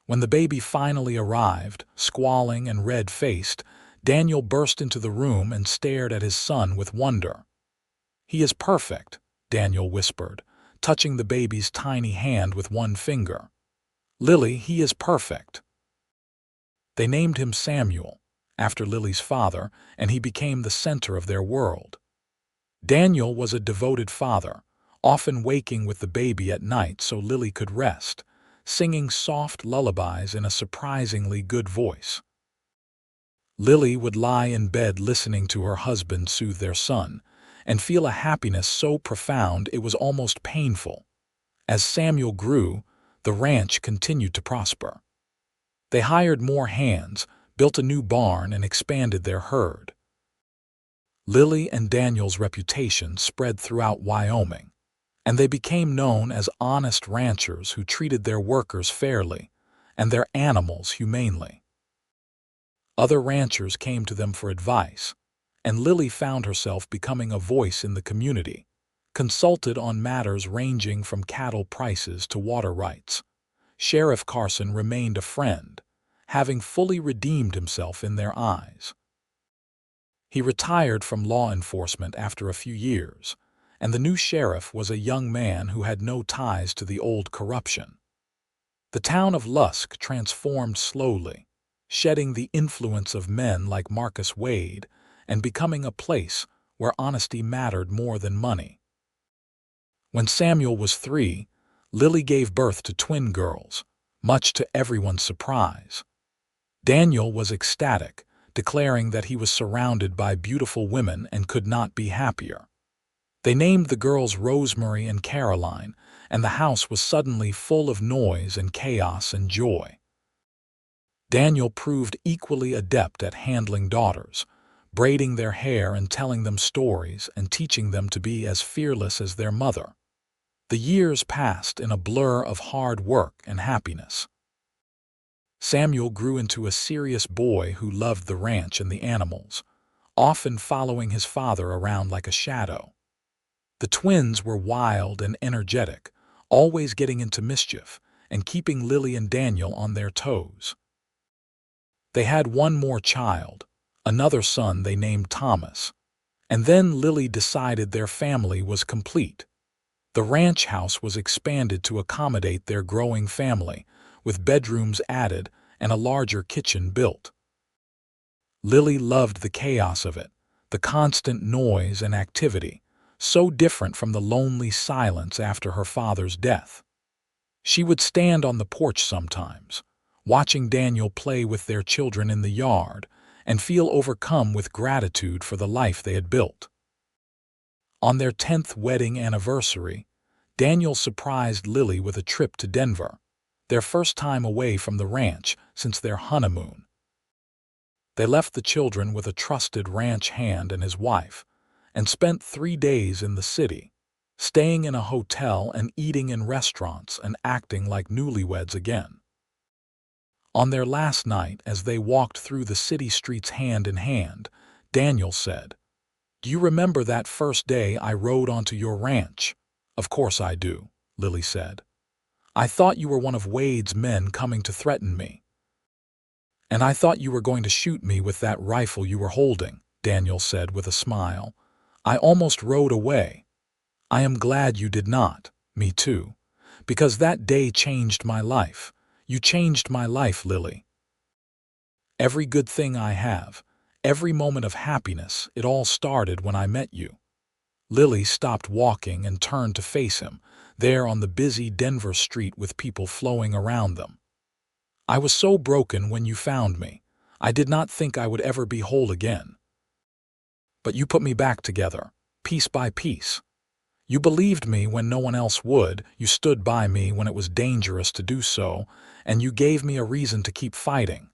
When the baby finally arrived, squalling and red-faced, Daniel burst into the room and stared at his son with wonder. "He is perfect," Daniel whispered, touching the baby's tiny hand with one finger. "Lily, he is perfect." They named him Samuel, after Lily's father, and he became the center of their world. Daniel was a devoted father, often waking with the baby at night so Lily could rest, singing soft lullabies in a surprisingly good voice. Lily would lie in bed listening to her husband soothe their son, and feel a happiness so profound it was almost painful. As Samuel grew, the ranch continued to prosper. They hired more hands, built a new barn, and expanded their herd. Lily and Daniel's reputation spread throughout Wyoming, and they became known as honest ranchers who treated their workers fairly and their animals humanely. Other ranchers came to them for advice, and Lily found herself becoming a voice in the community, consulted on matters ranging from cattle prices to water rights. Sheriff Carson remained a friend, having fully redeemed himself in their eyes. He retired from law enforcement after a few years, and the new sheriff was a young man who had no ties to the old corruption. The town of Lusk transformed slowly, shedding the influence of men like Marcus Wade and becoming a place where honesty mattered more than money. When Samuel was 3, Lily gave birth to twin girls, much to everyone's surprise. Daniel was ecstatic, declaring that he was surrounded by beautiful women and could not be happier. They named the girls Rosemary and Caroline, and the house was suddenly full of noise and chaos and joy. Daniel proved equally adept at handling daughters, braiding their hair and telling them stories and teaching them to be as fearless as their mother. The years passed in a blur of hard work and happiness. Samuel grew into a serious boy who loved the ranch and the animals, often following his father around like a shadow. The twins were wild and energetic, always getting into mischief and keeping Lily and Daniel on their toes. They had one more child, another son they named Thomas, and then Lily decided their family was complete. The ranch house was expanded to accommodate their growing family, with bedrooms added and a larger kitchen built. Lily loved the chaos of it, the constant noise and activity, so different from the lonely silence after her father's death. She would stand on the porch sometimes, watching Daniel play with their children in the yard, and feel overcome with gratitude for the life they had built. On their 10th wedding anniversary, Daniel surprised Lily with a trip to Denver, their first time away from the ranch since their honeymoon. They left the children with a trusted ranch hand and his wife, and spent 3 days in the city, staying in a hotel and eating in restaurants and acting like newlyweds again. On their last night, as they walked through the city streets hand in hand, Daniel said, "Do you remember that first day I rode onto your ranch?" "Of course I do," Lily said. "I thought you were one of Wade's men coming to threaten me. And I thought you were going to shoot me with that rifle you were holding," Daniel said with a smile. "I almost rode away. I am glad you did not." "Me too. Because that day changed my life. You changed my life, Lily. Every good thing I have, every moment of happiness, it all started when I met you." Lily stopped walking and turned to face him, there on the busy Denver street with people flowing around them. "I was so broken when you found me. I did not think I would ever be whole again. But you put me back together, piece by piece. You believed me when no one else would, you stood by me when it was dangerous to do so, and you gave me a reason to keep fighting.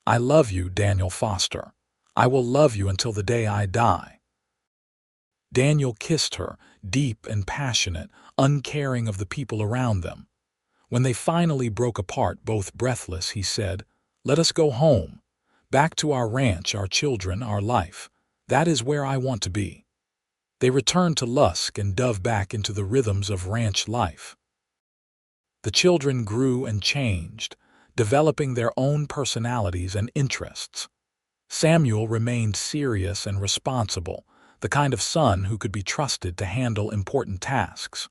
I love you, Daniel Foster. I will love you until the day I die." Daniel kissed her, deep and passionate, uncaring of the people around them. When they finally broke apart, both breathless, he said, "Let us go home, back to our ranch, our children, our life. That is where I want to be." They returned to Lusk and dove back into the rhythms of ranch life. The children grew and changed, developing their own personalities and interests. Samuel remained serious and responsible, the kind of son who could be trusted to handle important tasks.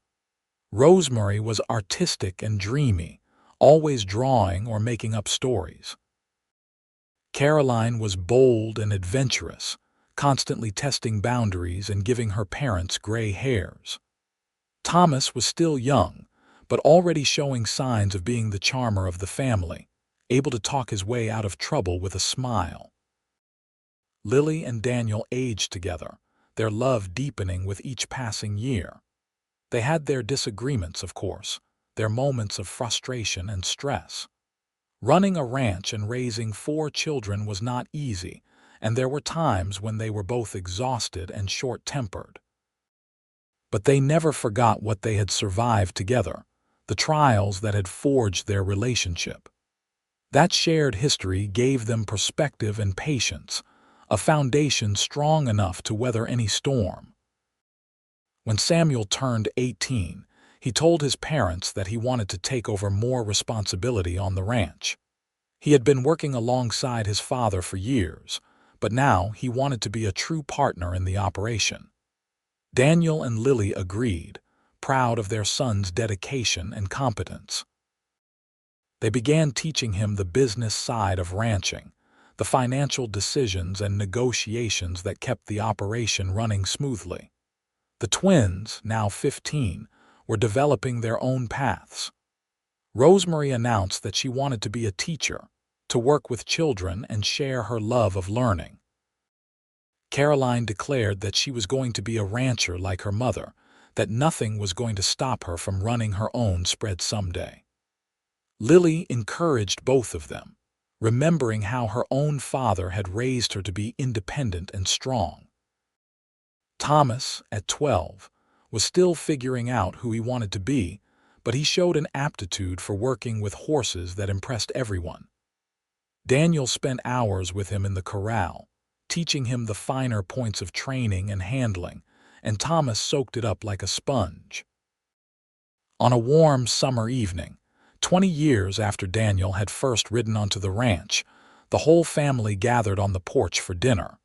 Rosemary was artistic and dreamy, always drawing or making up stories. Caroline was bold and adventurous, constantly testing boundaries and giving her parents gray hairs. Thomas was still young, but already showing signs of being the charmer of the family, able to talk his way out of trouble with a smile. Lily and Daniel aged together, their love deepening with each passing year. They had their disagreements, of course, their moments of frustration and stress. Running a ranch and raising 4 children was not easy, and there were times when they were both exhausted and short-tempered. But they never forgot what they had survived together, the trials that had forged their relationship. That shared history gave them perspective and patience, a foundation strong enough to weather any storm. When Samuel turned 18, he told his parents that he wanted to take over more responsibility on the ranch. He had been working alongside his father for years, but now he wanted to be a true partner in the operation. Daniel and Lily agreed, proud of their son's dedication and competence. They began teaching him the business side of ranching, the financial decisions and negotiations that kept the operation running smoothly. The twins, now 15, were developing their own paths. Rosemary announced that she wanted to be a teacher, to work with children and share her love of learning. Caroline declared that she was going to be a rancher like her mother, that nothing was going to stop her from running her own spread someday. Lily encouraged both of them, remembering how her own father had raised her to be independent and strong. Thomas, at 12, was still figuring out who he wanted to be, but he showed an aptitude for working with horses that impressed everyone. Daniel spent hours with him in the corral, teaching him the finer points of training and handling, and Thomas soaked it up like a sponge. On a warm summer evening, 20 years after Daniel had first ridden onto the ranch, the whole family gathered on the porch for dinner.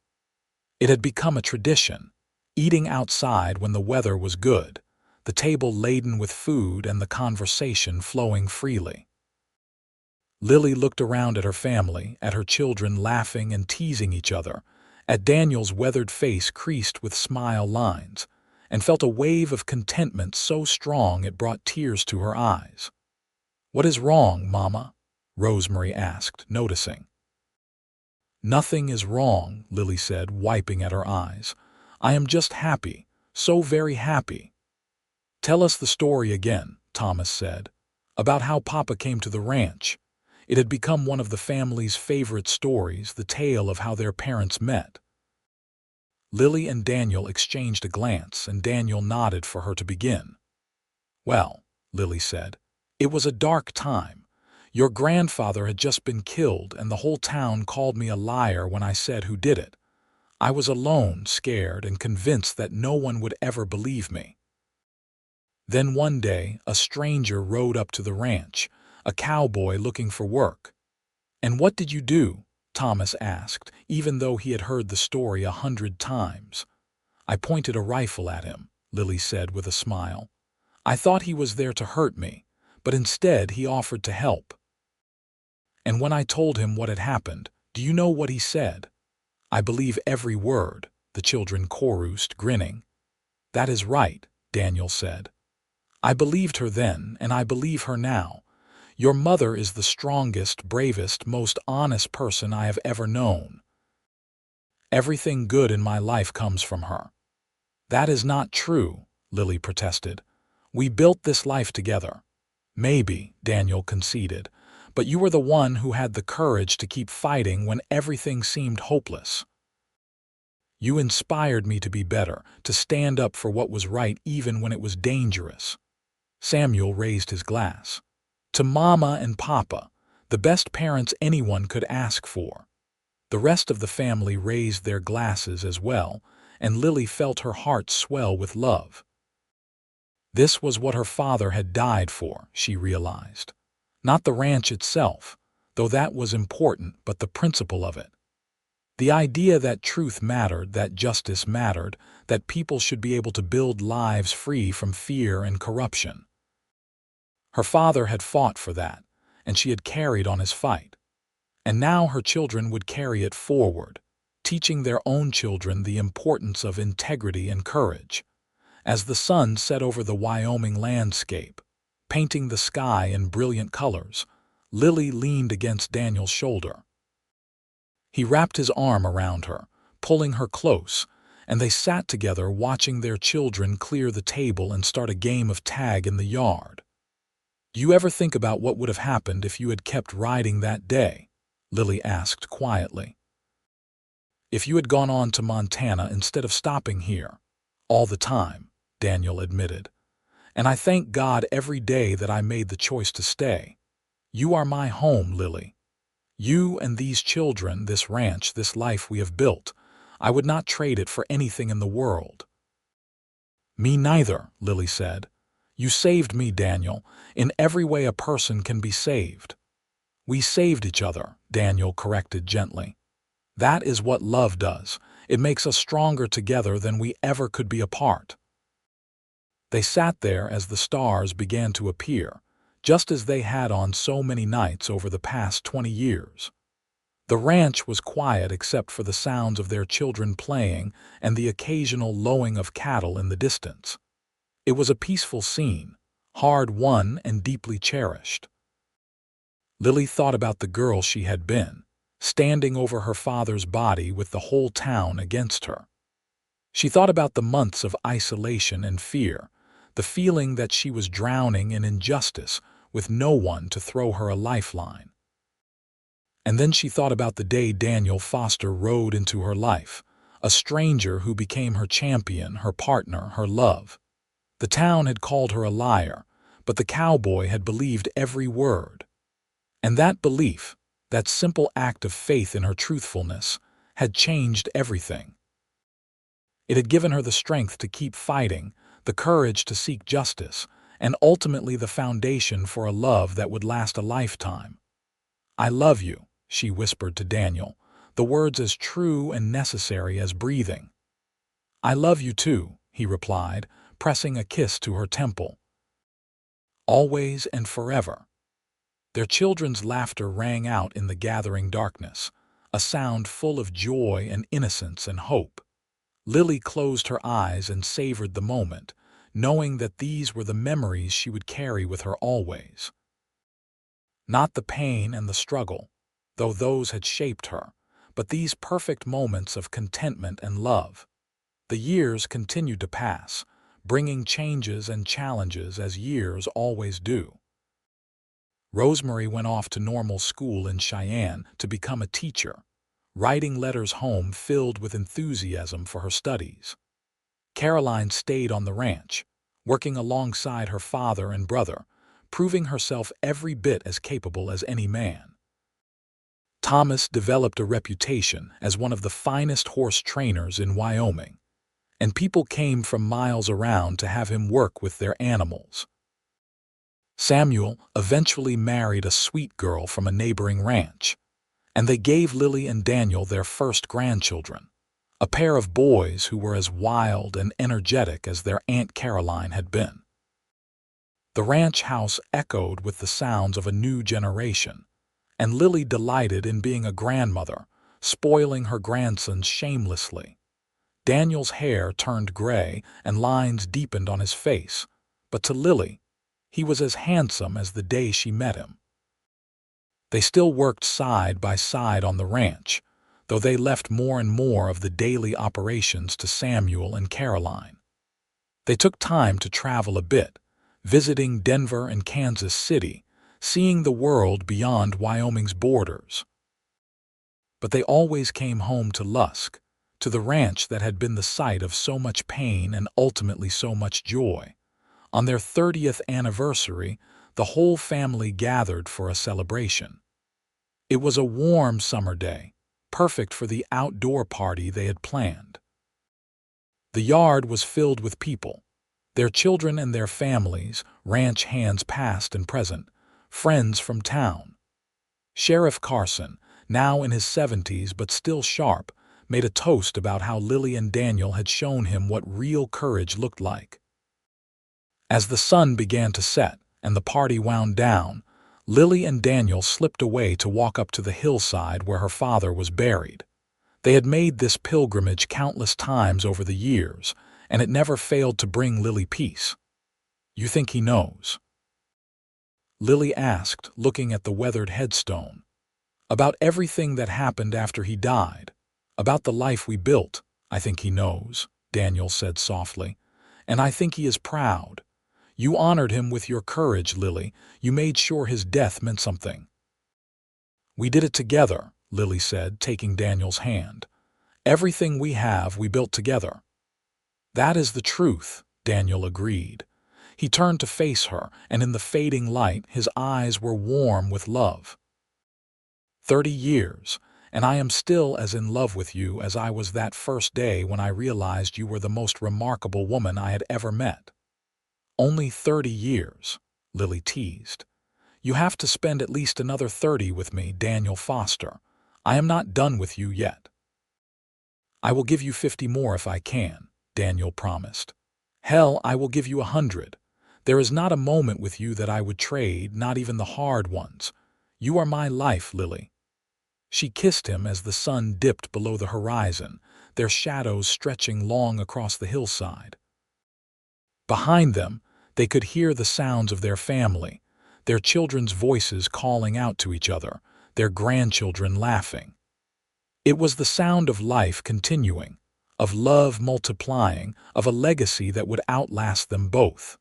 It had become a tradition, eating outside when the weather was good, the table laden with food and the conversation flowing freely. Lily looked around at her family, at her children laughing and teasing each other, at Daniel's weathered face creased with smile lines, and felt a wave of contentment so strong it brought tears to her eyes. "What is wrong, Mama?" Rosemary asked, noticing. "Nothing is wrong," Lily said, wiping at her eyes. "I am just happy, so very happy." "Tell us the story again," Thomas said, "about how Papa came to the ranch." It had become one of the family's favorite stories, the tale of how their parents met. Lily and Daniel exchanged a glance, and Daniel nodded for her to begin. "Well," Lily said, "it was a dark time. Your grandfather had just been killed, and the whole town called me a liar when I said who did it. I was alone, scared, and convinced that no one would ever believe me. Then one day, a stranger rode up to the ranch, a cowboy looking for work. 'And what did you do?' Thomas asked, even though he had heard the story 100 times. 'I pointed a rifle at him,' Lily said with a smile. 'I thought he was there to hurt me, but instead he offered to help. And when I told him what had happened, do you know what he said?' 'I believe every word,' the children chorused, grinning. 'That is right,' Daniel said. 'I believed her then, and I believe her now. Your mother is the strongest, bravest, most honest person I have ever known. Everything good in my life comes from her.' 'That is not true,' Lily protested. 'We built this life together.' 'Maybe,' Daniel conceded, 'but you were the one who had the courage to keep fighting when everything seemed hopeless. You inspired me to be better, to stand up for what was right even when it was dangerous.' Samuel raised his glass. 'To Mama and Papa, the best parents anyone could ask for.' The rest of the family raised their glasses as well, and Lily felt her heart swell with love. This was what her father had died for, she realized. Not the ranch itself, though that was important, but the principle of it. The idea that truth mattered, that justice mattered, that people should be able to build lives free from fear and corruption. Her father had fought for that, and she had carried on his fight. And now her children would carry it forward, teaching their own children the importance of integrity and courage. As the sun set over the Wyoming landscape, painting the sky in brilliant colors, Lily leaned against Daniel's shoulder. He wrapped his arm around her, pulling her close, and they sat together watching their children clear the table and start a game of tag in the yard. "Do you ever think about what would have happened if you had kept riding that day?" Lily asked quietly. "If you had gone on to Montana instead of stopping here, all the time," Daniel admitted. "And I thank God every day that I made the choice to stay. You are my home, Lily. You and these children, this ranch, this life we have built. I would not trade it for anything in the world." "Me neither," Lily said. "You saved me, Daniel, in every way a person can be saved." "We saved each other," Daniel corrected gently. "That is what love does. It makes us stronger together than we ever could be apart." They sat there as the stars began to appear, just as they had on so many nights over the past 20 years. The ranch was quiet except for the sounds of their children playing and the occasional lowing of cattle in the distance. It was a peaceful scene, hard-won and deeply cherished. Lily thought about the girl she had been, standing over her father's body with the whole town against her. She thought about the months of isolation and fear, the feeling that she was drowning in injustice with no one to throw her a lifeline. And then she thought about the day Daniel Foster rode into her life, a stranger who became her champion, her partner, her love. The town had called her a liar, but the cowboy had believed every word. And that belief, that simple act of faith in her truthfulness, had changed everything. It had given her the strength to keep fighting, the courage to seek justice, and ultimately the foundation for a love that would last a lifetime. "I love you," she whispered to Daniel, the words as true and necessary as breathing. "I love you too," he replied, pressing a kiss to her temple. "Always and forever." Their children's laughter rang out in the gathering darkness, a sound full of joy and innocence and hope. Lily closed her eyes and savored the moment, knowing that these were the memories she would carry with her always. Not the pain and the struggle, though those had shaped her, but these perfect moments of contentment and love. The years continued to pass, bringing changes and challenges as years always do. Rosemary went off to normal school in Cheyenne to become a teacher, writing letters home filled with enthusiasm for her studies. Caroline stayed on the ranch, working alongside her father and brother, proving herself every bit as capable as any man. Thomas developed a reputation as one of the finest horse trainers in Wyoming, and people came from miles around to have him work with their animals. Samuel eventually married a sweet girl from a neighboring ranch, and they gave Lily and Daniel their first grandchildren, a pair of boys who were as wild and energetic as their Aunt Caroline had been. The ranch house echoed with the sounds of a new generation, and Lily delighted in being a grandmother, spoiling her grandsons shamelessly. Daniel's hair turned gray and lines deepened on his face, but to Lily, he was as handsome as the day she met him. They still worked side by side on the ranch, though they left more and more of the daily operations to Samuel and Caroline. They took time to travel a bit, visiting Denver and Kansas City, seeing the world beyond Wyoming's borders. But they always came home to Lusk, to the ranch that had been the site of so much pain and ultimately so much joy. On their 30th anniversary, the whole family gathered for a celebration. It was a warm summer day, perfect for the outdoor party they had planned. The yard was filled with people, their children and their families, ranch hands past and present, friends from town. Sheriff Carson, now in his 70s but still sharp, made a toast about how Lily and Daniel had shown him what real courage looked like. As the sun began to set and the party wound down, Lily and Daniel slipped away to walk up to the hillside where her father was buried. They had made this pilgrimage countless times over the years, and it never failed to bring Lily peace. You think he knows?" Lily asked, looking at the weathered headstone. "About everything that happened after he died. About the life we built. I think he knows," Daniel said softly. "And I think he is proud. You honored him with your courage, Lily. You made sure his death meant something." "We did it together," Lily said, taking Daniel's hand. "Everything we have, we built together." "That is the truth," Daniel agreed. He turned to face her, and in the fading light, his eyes were warm with love. 30 years, and I am still as in love with you as I was that first day when I realized you were the most remarkable woman I had ever met." "Only 30 years," Lily teased. "You have to spend at least another 30 with me, Daniel Foster. I am not done with you yet." "I will give you 50 more if I can," Daniel promised. "Hell, I will give you 100. There is not a moment with you that I would trade, not even the hard ones. You are my life, Lily." She kissed him as the sun dipped below the horizon, their shadows stretching long across the hillside. Behind them, they could hear the sounds of their family, their children's voices calling out to each other, their grandchildren laughing. It was the sound of life continuing, of love multiplying, of a legacy that would outlast them both.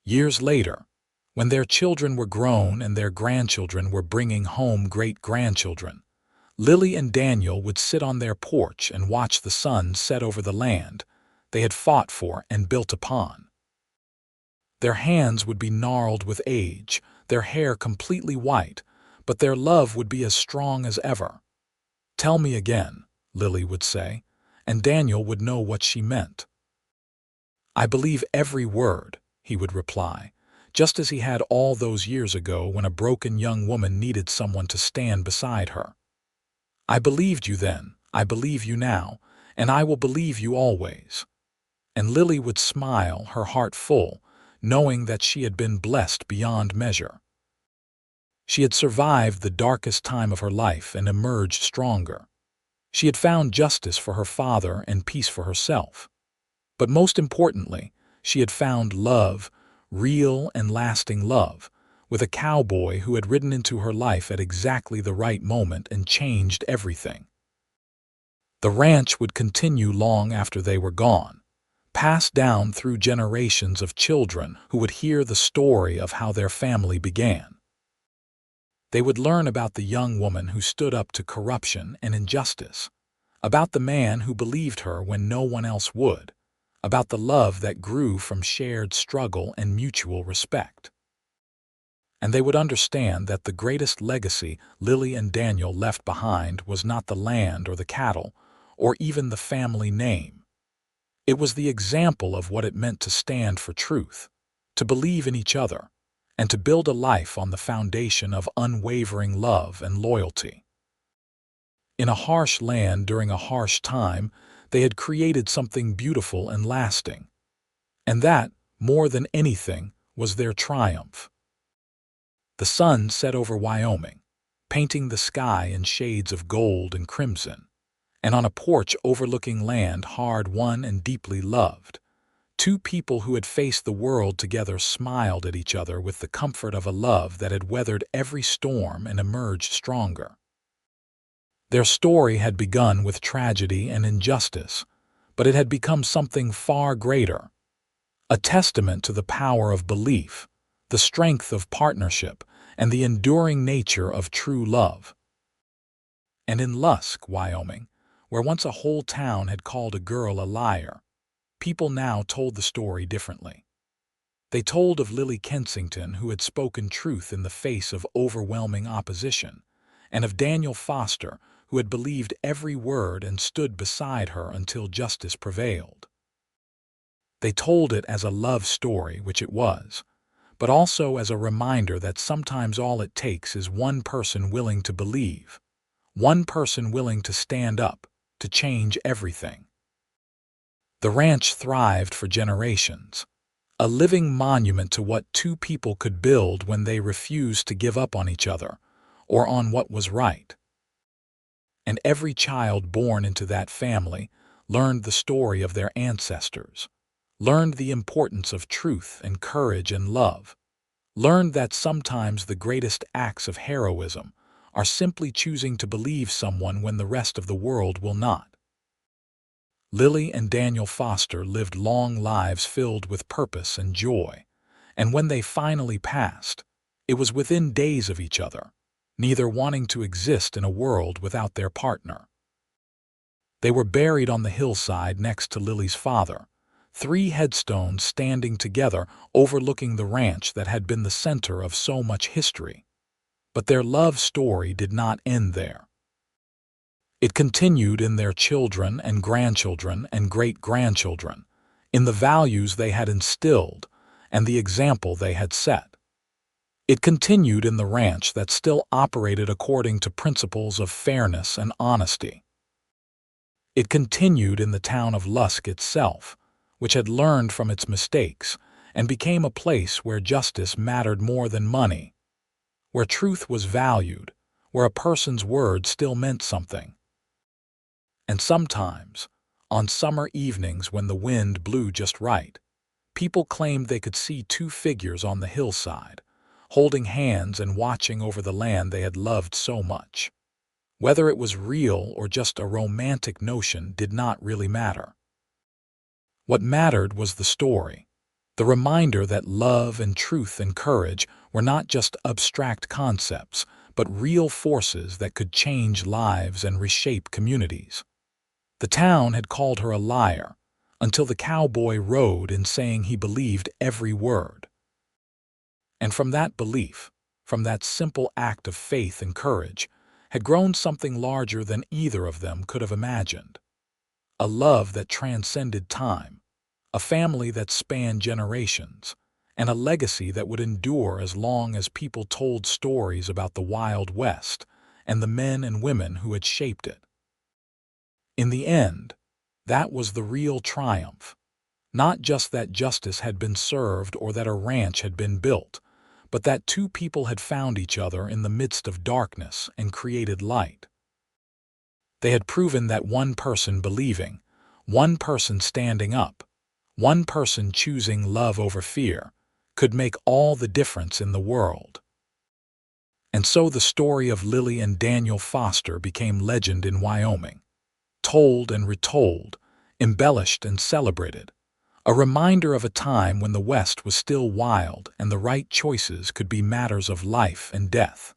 Years later, when their children were grown and their grandchildren were bringing home great-grandchildren, Lily and Daniel would sit on their porch and watch the sun set over the land they had fought for and built upon. Their hands would be gnarled with age, their hair completely white, but their love would be as strong as ever. "Tell me again," Lily would say, and Daniel would know what she meant. "I believe every word," he would reply, just as he had all those years ago when a broken young woman needed someone to stand beside her. "I believed you then, I believe you now, and I will believe you always." And Lily would smile, her heart full, knowing that she had been blessed beyond measure. She had survived the darkest time of her life and emerged stronger. She had found justice for her father and peace for herself. But most importantly, she had found love, real and lasting love, with a cowboy who had ridden into her life at exactly the right moment and changed everything. The ranch would continue long after they were gone, passed down through generations of children who would hear the story of how their family began. They would learn about the young woman who stood up to corruption and injustice, about the man who believed her when no one else would, about the love that grew from shared struggle and mutual respect. And they would understand that the greatest legacy Lily and Daniel left behind was not the land or the cattle, or even the family name. It was the example of what it meant to stand for truth, to believe in each other, and to build a life on the foundation of unwavering love and loyalty. In a harsh land during a harsh time, they had created something beautiful and lasting. And that, more than anything, was their triumph. The sun set over Wyoming, painting the sky in shades of gold and crimson, and on a porch overlooking land hard-won and deeply loved, two people who had faced the world together smiled at each other with the comfort of a love that had weathered every storm and emerged stronger. Their story had begun with tragedy and injustice, but it had become something far greater, a testament to the power of belief, the strength of partnership, and the enduring nature of true love. And in Lusk, Wyoming, where once a whole town had called a girl a liar, people now told the story differently. They told of Lily Kensington, who had spoken truth in the face of overwhelming opposition, and of Daniel Foster, who had believed every word and stood beside her until justice prevailed. They told it as a love story, which it was, but also as a reminder that sometimes all it takes is one person willing to believe, one person willing to stand up, to change everything. The ranch thrived for generations, a living monument to what two people could build when they refused to give up on each other or on what was right. And every child born into that family, learned the story of their ancestors, learned the importance of truth and courage and love, learned that sometimes the greatest acts of heroism are simply choosing to believe someone when the rest of the world will not. Lily and Daniel Foster lived long lives filled with purpose and joy, and when they finally passed, it was within days of each other, neither wanting to exist in a world without their partner. They were buried on the hillside next to Lily's father, 3 headstones standing together overlooking the ranch that had been the center of so much history. But their love story did not end there. It continued in their children and grandchildren and great-grandchildren, in the values they had instilled and the example they had set. It continued in the ranch that still operated according to principles of fairness and honesty. It continued in the town of Lusk itself, which had learned from its mistakes and became a place where justice mattered more than money, where truth was valued, where a person's word still meant something. And sometimes, on summer evenings when the wind blew just right, people claimed they could see 2 figures on the hillside, holding hands and watching over the land they had loved so much. Whether it was real or just a romantic notion did not really matter. What mattered was the story, the reminder that love and truth and courage were not just abstract concepts, but real forces that could change lives and reshape communities. The town had called her a liar, until the cowboy rode in saying he believed every word. And from that belief, from that simple act of faith and courage, had grown something larger than either of them could have imagined. A love that transcended time, a family that spanned generations, and a legacy that would endure as long as people told stories about the Wild West and the men and women who had shaped it. In the end, that was the real triumph. Not just that justice had been served or that a ranch had been built, but that 2 people had found each other in the midst of darkness and created light. They had proven that one person believing, one person standing up, one person choosing love over fear, could make all the difference in the world. And so the story of Lily and Daniel Foster became legend in Wyoming, told and retold, embellished and celebrated, a reminder of a time when the West was still wild and the right choices could be matters of life and death.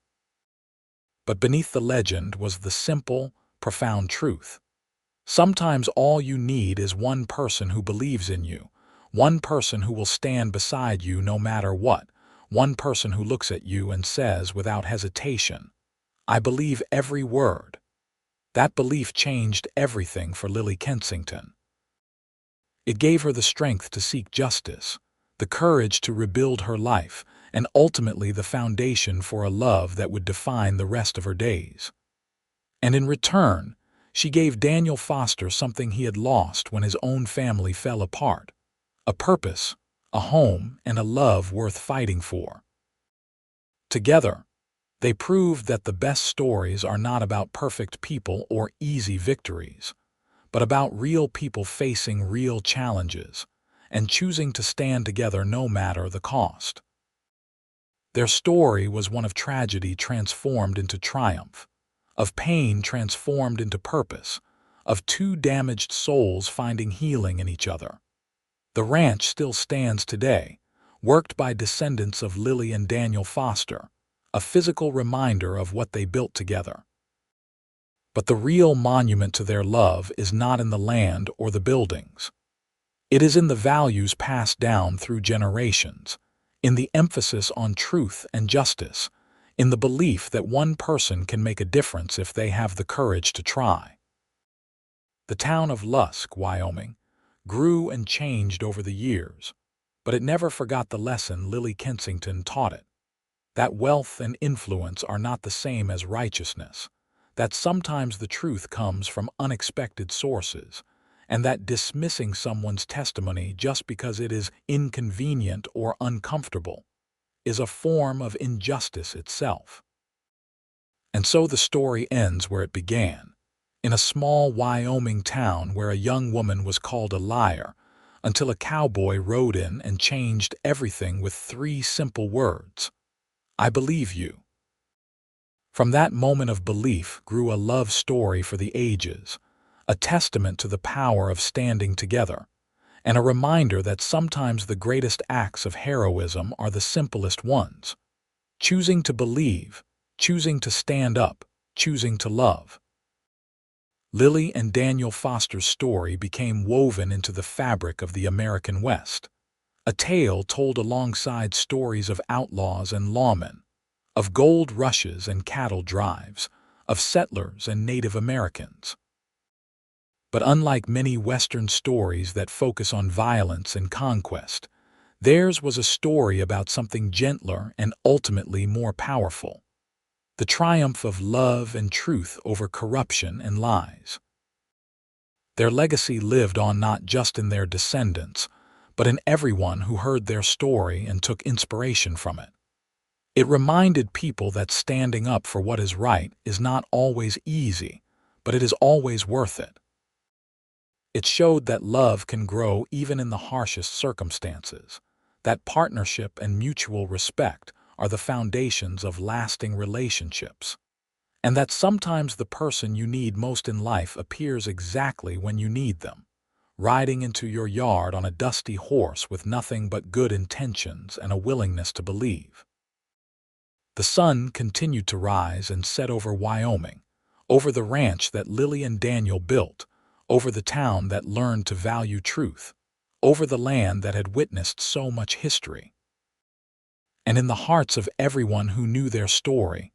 But beneath the legend was the simple, profound truth. Sometimes all you need is one person who believes in you, one person who will stand beside you no matter what, one person who looks at you and says without hesitation, "I believe every word." That belief changed everything for Lily Kensington. It gave her the strength to seek justice, the courage to rebuild her life, and ultimately the foundation for a love that would define the rest of her days. And in return, she gave Daniel Foster something he had lost when his own family fell apart: a purpose, a home, and a love worth fighting for. Together, they proved that the best stories are not about perfect people or easy victories, but about real people facing real challenges and choosing to stand together no matter the cost. Their story was one of tragedy transformed into triumph, of pain transformed into purpose, of 2 damaged souls finding healing in each other. The ranch still stands today, worked by descendants of Lily and Daniel Foster, a physical reminder of what they built together. But the real monument to their love is not in the land or the buildings. It is in the values passed down through generations, in the emphasis on truth and justice, in the belief that one person can make a difference if they have the courage to try. The town of Lusk, Wyoming, grew and changed over the years, but it never forgot the lesson Lily Kensington taught it: that wealth and influence are not the same as righteousness, that sometimes the truth comes from unexpected sources, and that dismissing someone's testimony just because it is inconvenient or uncomfortable is a form of injustice itself. And so the story ends where it began, in a small Wyoming town where a young woman was called a liar, until a cowboy rode in and changed everything with 3 simple words: "I believe you." From that moment of belief grew a love story for the ages, a testament to the power of standing together, and a reminder that sometimes the greatest acts of heroism are the simplest ones: choosing to believe, choosing to stand up, choosing to love. Lily and Daniel Foster's story became woven into the fabric of the American West, a tale told alongside stories of outlaws and lawmen, of gold rushes and cattle drives, of settlers and Native Americans. But unlike many Western stories that focus on violence and conquest, theirs was a story about something gentler and ultimately more powerful: the triumph of love and truth over corruption and lies. Their legacy lived on not just in their descendants, but in everyone who heard their story and took inspiration from it. It reminded people that standing up for what is right is not always easy, but it is always worth it. It showed that love can grow even in the harshest circumstances, that partnership and mutual respect are the foundations of lasting relationships, and that sometimes the person you need most in life appears exactly when you need them, riding into your yard on a dusty horse with nothing but good intentions and a willingness to believe. The sun continued to rise and set over Wyoming, over the ranch that Lily and Daniel built, over the town that learned to value truth, over the land that had witnessed so much history. And in the hearts of everyone who knew their story,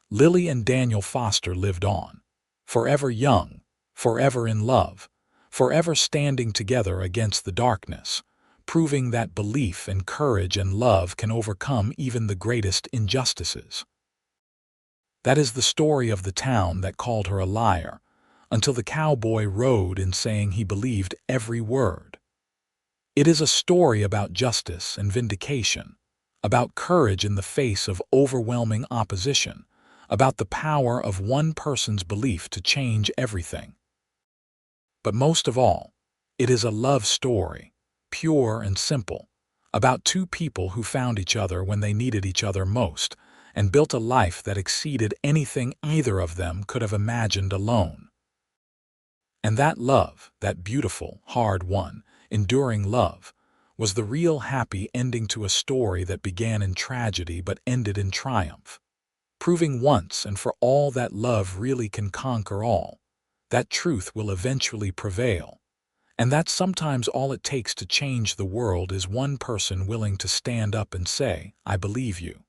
Lily and Daniel Foster lived on, forever young, forever in love, forever standing together against the darkness, proving that belief and courage and love can overcome even the greatest injustices. That is the story of the town that called her a liar, until the cowboy rode in saying he believed every word. It is a story about justice and vindication, about courage in the face of overwhelming opposition, about the power of one person's belief to change everything. But most of all, it is a love story, pure and simple, about 2 people who found each other when they needed each other most and built a life that exceeded anything either of them could have imagined alone. And that love, that beautiful, hard one, enduring love, was the real happy ending to a story that began in tragedy but ended in triumph, proving once and for all that love really can conquer all, that truth will eventually prevail, and that sometimes all it takes to change the world is one person willing to stand up and say, "I believe you."